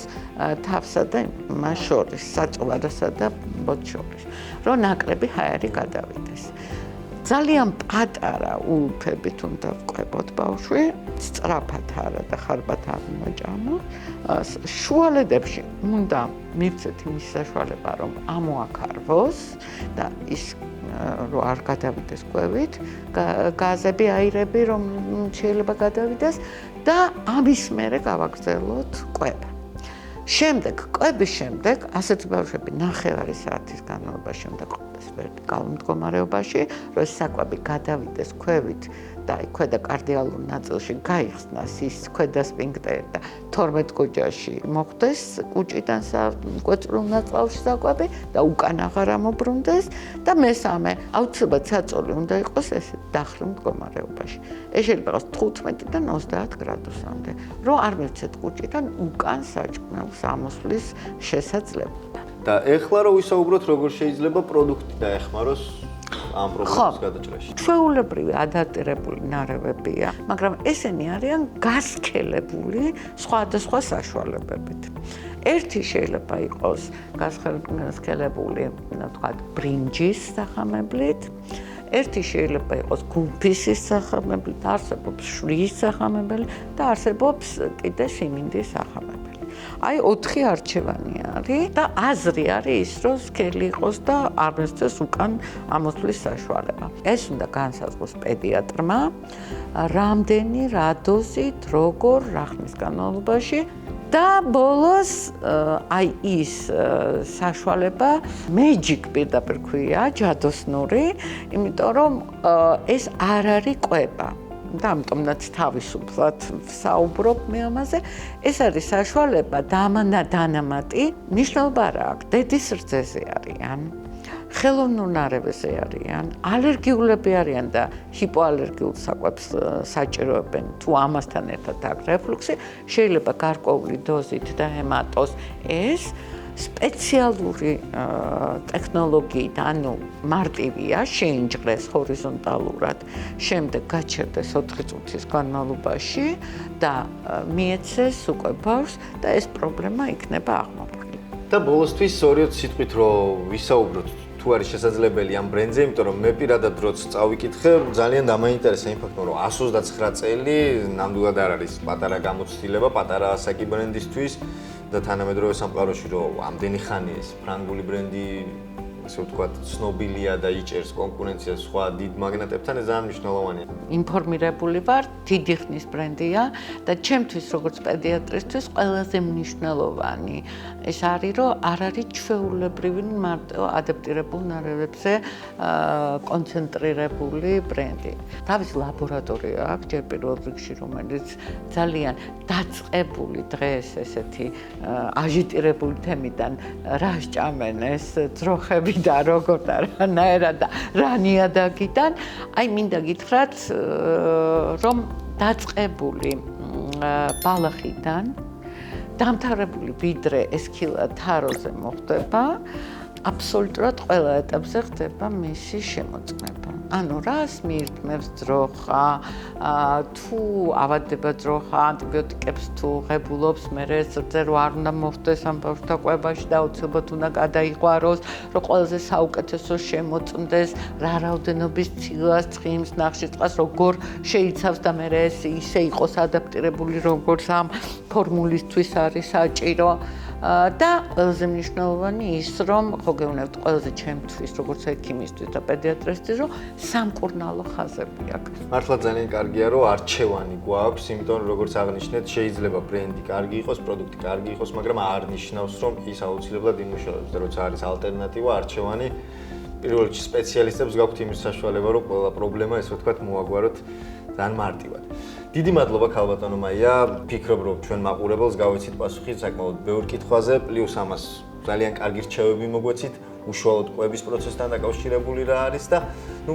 თავსა და მას შორის, საწოვარასა და ბოთლს შორის, რომ ნაკლები ჰაერი გადავიდეს. ძალიან პატარა ულუფებით უნდა ვყვებოთ ბავშვი, სწრაფად არა და ხარბად არ უნდა ჭამოთ. შუალედებში უნდა მივცეთ იმის საშუალება, რომ ამოაქარვოს და ის რომ არ გადავიდეს კვებით, გაზები, აირები რომ შეიძლება გადავიდეს და ამის მერე გავაგრძელოთ კვება. შემდეგ, კვების შემდეგ, ასეთი ბავშვები 9 საათის განმავლობაში უნდა ყოფილიყოს ვერტიკალურ მდგომარეობაში, რომ ეს საკვები გადავიდეს ქვევით და ქვედა კარდიალურ ნაწილში გაიხსნას ის ქვედა სფინქტერი და 12 გოჯაში მოხდეს კუჭიდან კვეწრულ ნაწლავში საკვები და უკან აღარ ამობრუნდეს და მესამე, აუცილებლად საწოლი უნდა იყოს ესე დახრილ მდგომარეობაში. ეს შეიძლება იყოს 15-დან 30 გრადუსამდე, რომ არ მივცეთ კუჭიდან უკან საჭმელს ამოსვლის შესაძლებლობა. და ეხლა რომ ვისაუბროთ, როგორ შეიძლება პროდუქტი დაეხმაროს ამ პრობლემის გადაჭრაში. ჩვეულებრივი ადაპტირებული ნარევებია, მაგრამ ესენი არიან გასქელებული სხვადასხვა საშუალებებით. ერთი შეიძლება იყოს გასქელებული, ვთქვათ, ბრინჯის სახამებლით, ერთი შეიძლება იყოს გულფისის სახამებლით, არსებობს შვრიის სახამებელი და არსებობს კიდე სიმინდის სახამებელი. აი 4 არჩევანი არის და აზრი არის ის, რომ სქელი იყოს და არ მისცეს უკან ამოსვლის საშუალება. ეს უნდა განსაზღვროს პედიატრმა, რამდენი, რა დოზით, როგორ, რა ხნის განმავლობაში და ბოლოს აი ის საშუალება magic პირდაპირ ქვია, ჯადოსნური, იმიტომ რომ ეს არ არის კვება. და ამიტომაც თავისუფლად ვსაუბრობ მე ამაზე. ეს არის საშუალება დანამატი, მნიშვნელობა არ აქვს, დედის რძეზე არიან, ხელოვნურ ნარევებზე არიან, ალერგიულები არიან და ჰიპოალერგიულ საკვებს საჭიროებენ, თუ ამასთან ერთად აქვს რეფლუქსი, შეიძლება გარკვეული დოზით დაემატოს ეს სპეციალური ტექნოლოგიით, ანუ მარტივია, შეინჯღრეს ჰორიზონტალურად, შემდეგ გაჩერდეს 4 წუთის განმავლობაში და მიეცეს უკვე ბავშვს და ეს პრობლემა იქნება აღმოფხვრილი. და ბოლოსთვის სწორედ სიტყვით რომ ვისაუბროთ თუ არის შესაძლებელი ამ ბრენდზე, იმიტომ რომ მე პირადად როც წავიკითხე, ძალიან დამაინტერესა იმ ფაქტმა, რომ 129 წელი ნამდვილად არ არის პატარა გამოცდილება, პატარა ასაკი ბრენდისთვის და თანამედროვე სამყაროში რომ ამდენი ხანი ეს ფრანგული ბრენდი ასე ვთქვათ, ცნობილია და იჭერს კონკურენციას სხვა დიდ მაგნატებთან, ეს ძალიან მნიშვნელოვანია. ინფორმირებული ვარ, დიდი ხნის ბრენდია და ჩემთვის როგორც პედიატრისთვის ყველაზე მნიშვნელოვანი ეს არის, რომ არ არის ჩვეულებრივი მარტო ადაპტირებულ ნარევებზე კონცენტრირებული ბრენდი. თავის ლაბორატორია აქვს ჯერ პირველ რიგში, რომელიც ძალიან დაწყებული დღეს ესეთი აჟიტირებული თემიდან რა სჭამენ ეს ძროხები და როგორ და რანაირად და რა ნიადაგიდან, აი მინდა გითხრათ, რომ დაწყებული ბალახიდან დამთავრებული ვიდრე ეს ქილა თაროზე მოხდება, აბსოლუტურად ყველა ეტაპზე ხდება მისი შემოწმება. ანუ რას მიირთმევს ძროხა, თუ ავადდება ძროხა, ანტიბიოტიკებს თუ ღებულობს, მერე წერზე რომ არ უნდა მოხდეს ამ ბავშვთა კვებაში და აუცილებლად უნდა გადაიღვაროს, რომ ყველაზე საუკეთესო შემოწმდეს, რა რაოდენობის ცილას, ცხიმს, ნახშირწყალს, როგორ შეიცავს და მერე ეს ისე იყოს ადაპტირებული, როგორც ამ ფორმულისთვის არის საჭირო. და ყველაზე მნიშვნელოვანი ის, რომ ხო გეუბნებთ ყველაზე ჩემთვის, როგორც ექიმისთვის და პედიატრისთვის, რომ სამკურნალო ხაზები აქვს. მართლა ძალიან კარგია, რომ არჩევანი გვაქვს, იმიტომ რომ როგორც აღნიშნეთ, შეიძლება ბრენდი კარგი იყოს, პროდუქტი კარგი იყოს, მაგრამ არ ნიშნავს, რომ ის აუცილებლად იმუშავებს და როცა არის ალტერნატივა, არჩევანი პირველ რიგში სპეციალისტებს გაქვთ იმის საშუალება, რომ ყველა პრობლემა, ესე ვთქვათ, მოაგვაროთ ძალიან მარტივად. დიდი მადლობა ქალბატონო მაია, ფიქრობ რომ ჩვენ მაყურებელს გავეცით პასუხი საკმაოდ ბევრ კითხვაზე, პლუს ამას ძალიან კარგი რჩევები მოგვეცით, უშუალოდ კვების პროცესთან დაკავშირებული რა არის და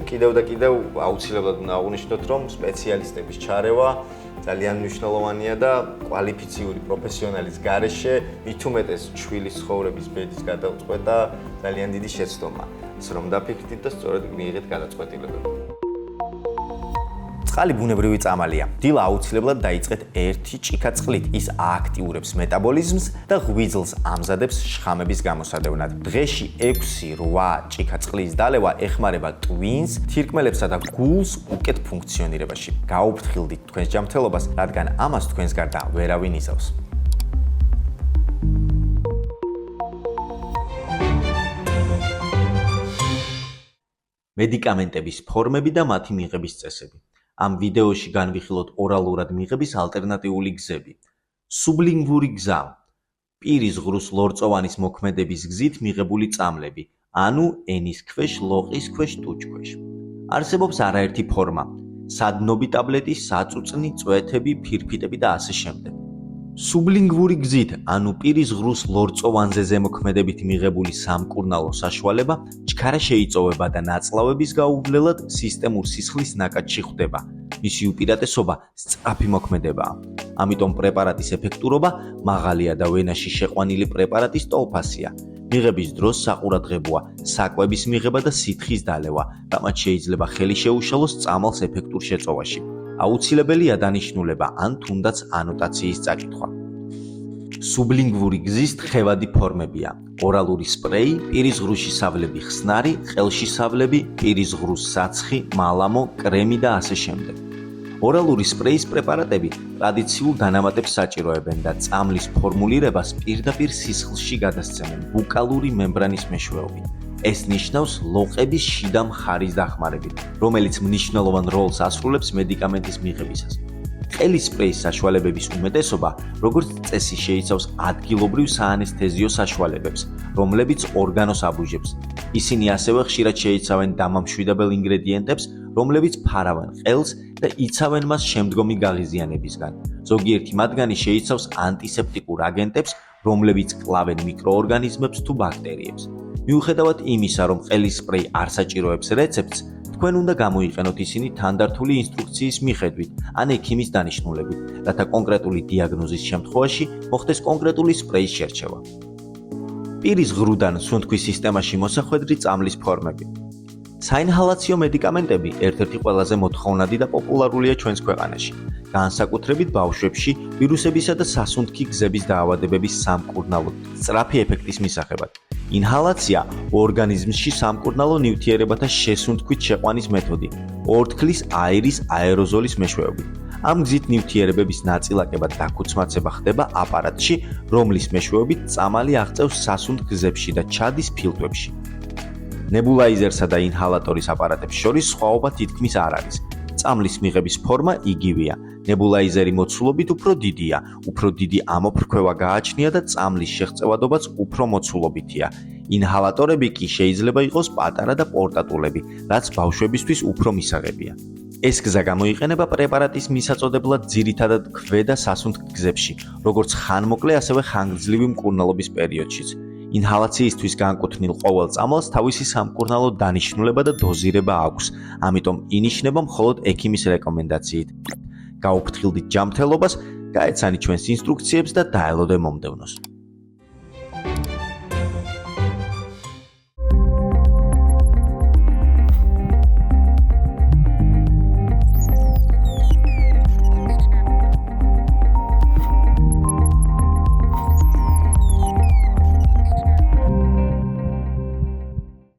კიდევ და კიდევ აუცილებლად უნდა აღვნიშნოთ, რომ სპეციალისტების ჩარევა ძალიან მნიშვნელოვანია და კვალიფიციური პროფესიონალის გარეშე მით უმეტეს ჩვილის ცხოვრების ბედის გადაწყვეტა ძალიან დიდი შეცდომა. ის რომ დაფიქრდით და სწორედ მიიღეთ გადაწყვეტილებები. წყალი ბუნებრივი წამალია. დილა აუცილებლად დაიწყეთ 1 ჭიქა წყლით. ის ააქტიურებს მეტაბოლიზმს და ღვიძლს ამზადებს შხამების გამოსადევნად. დღეში 6-8 ჭიქა წყლის დალევა ეხმარება ტვინს, თირკმელებსა და გულს უკეთ ფუნქციონირებაში. გაუფრთხილდით თქვენს ჯანმრთელობას, რადგან ამას თქვენს გარდა ვერავინ იზავს. მედიკამენტების ფორმები და მათი მიღების წესები. ამ ვიდეოში განვიხილოთ ორალურად მიღების ალტერნატიული გზები. სუბლინგვური გზა. პირის ღრუს ლორწოვანის მოქმედების გზით მიღებული წამლები, ანუ ენის ქვეშ, ლოყის ქვეშ, ტუჩქვეშ. არსებობს არაერთი ფორმა: სადნობი ტაბლეტი, საწუწნი, წვეთები, ფირფიტები და ასე შემდეგ. სუბლინგვური გზით, ანუ პირის ღრუს ლორწოვანზე ზემოქმედებით მიღებული სამკურნალო საშუალება ჩქარა შეიწოვება და ნაწლავების გაუვლელად სისტემურ სისხლის ნაკადში ხვდება. მისი უპირატესობა სწრაფი მოქმედებაა. ამიტომ პრეპარატის ეფექტურობა მაღალია და ვენაში შეყვანილი პრეპარატის ტოლფასია. მიღების დროს საყურადღებოა საკვების მიღება და სითხის დალევა, რამაც შეიძლება ხელი შეუშალოს წამალს ეფექტურ შეწოვაში. აუცილებელია დანიშნულება ან თუნდაც ანოტაციის წაკითხვა. სუბლინგვური გზის თხევადი ფორმებია: ორალური სპრეი, პირის ღრუში სავლები ხსნარი, ყელში სავლები, პირის ღრუს საცხი, მალამო, კრემი და ასე შემდეგ. ორალური სპრეის პრეპარატები ტრადიციულ დანამატებს საჭიროებენ და წამლის ფორმულირებას პირდაპირ სისხლში გადასცემენ ბუკალური მემბრანის მეშვეობით. ეს ნიშნავს ლოყების შიდა მხარის დახმარებით, რომელიც მნიშვნელოვან როლს ასრულებს მედიკამენტის მიღებისას. ყელის სპრეის საშუალებების უმეტესობა, როგორც წესი, შეიცავს ადგილობრივ საანესთეზიო საშუალებებს, რომლებიც ორგანოს აბუჟებს. ისინი ასევე ხშირად შეიცავენ დამამშვიდებელ ინგრედიენტებს, რომლებიც ფარავენ ყელს და იცავენ მას შემდგომი გაღიზიანებისგან. ზოგიერთი მათგანი შეიცავს ანტისეპტიკურ აგენტებს, რომლებიც კლავენ მიკროორგანიზმებს თუ ბაქტერიებს. მიუხედავად იმისა, რომ ყელის სპრეი არ საჭიროებს რეცეპტს, თქვენ უნდა გამოიყენოთ ისინი თანდართული ინსტრუქციის მიხედვით ან ექიმის დანიშნულებით, რათა კონკრეტული დიაგნოზის შემთხვევაში მოხდეს კონკრეტული სპრეის შერჩევა. პირის ღრუდან სუნთქვის სისტემაში მოსახვედრი წამლის ფორმები. საინჰალაციო მედიკამენტები ერთ-ერთი ყველაზე მოთხოვნადი და პოპულარულია ჩვენს ქვეყანაში, განსაკუთრებით ბავშვებში ვირუსებისა და სასუნთქი გზების დაავადებების სამკურნალო სწრაფი ეფექტის მისაღებად. ინჰალაცია ორგანიზმში სამკურნალო ნივთიერებათა შესუნთქვით შეყვანის მეთოდი, ორთქლის აირის აეროზოლის მეშვეობით. ამ გზით ნივთიერებების ნაწილაკება დაქუცმაცება ხდება აპარატში, რომლის მეშვეობით წამალი აღწევს სასუნთქ გზებში და ჩადის ფილტვებში. ნებულაიზერსა და ინჰალატორის აპარატებს შორის სხვაობა თითქმის არ არის. წამლის მიღების ფორმა იგივეა. ნებულაიზერი მოცულობით უფრო დიდია, უფრო დიდი ამოფრქვევა გააჩნია და წამლის შეღწევადობაც უფრო მოცულობითია. ინჰალატორები კი შეიძლება იყოს პატარა და პორტატულები, რაც ბავშვებისთვის უფრო მისაღებია. ეს გზა გამოიყენება პრეპარატის მისაწოდებლად ძირითადად ქვედა სასუნთქ გზებში, როგორც ხანმოკლე, ასევე ხანგრძლივი მკურნალობის პერიოდშიც. ინჰალაციისთვის განკუთვნილ ყოველ წამალს თავისი სამკურნალო დანიშნულება და დოზირება აქვს, ამიტომ ინიშნება მხოლოდ ექიმის რეკომენდაციით. გაუფრთხილდით ჯანმრთელობას, გაეცანი ჩვენს ინსტრუქციებს და დაელოდე მომდევნოს.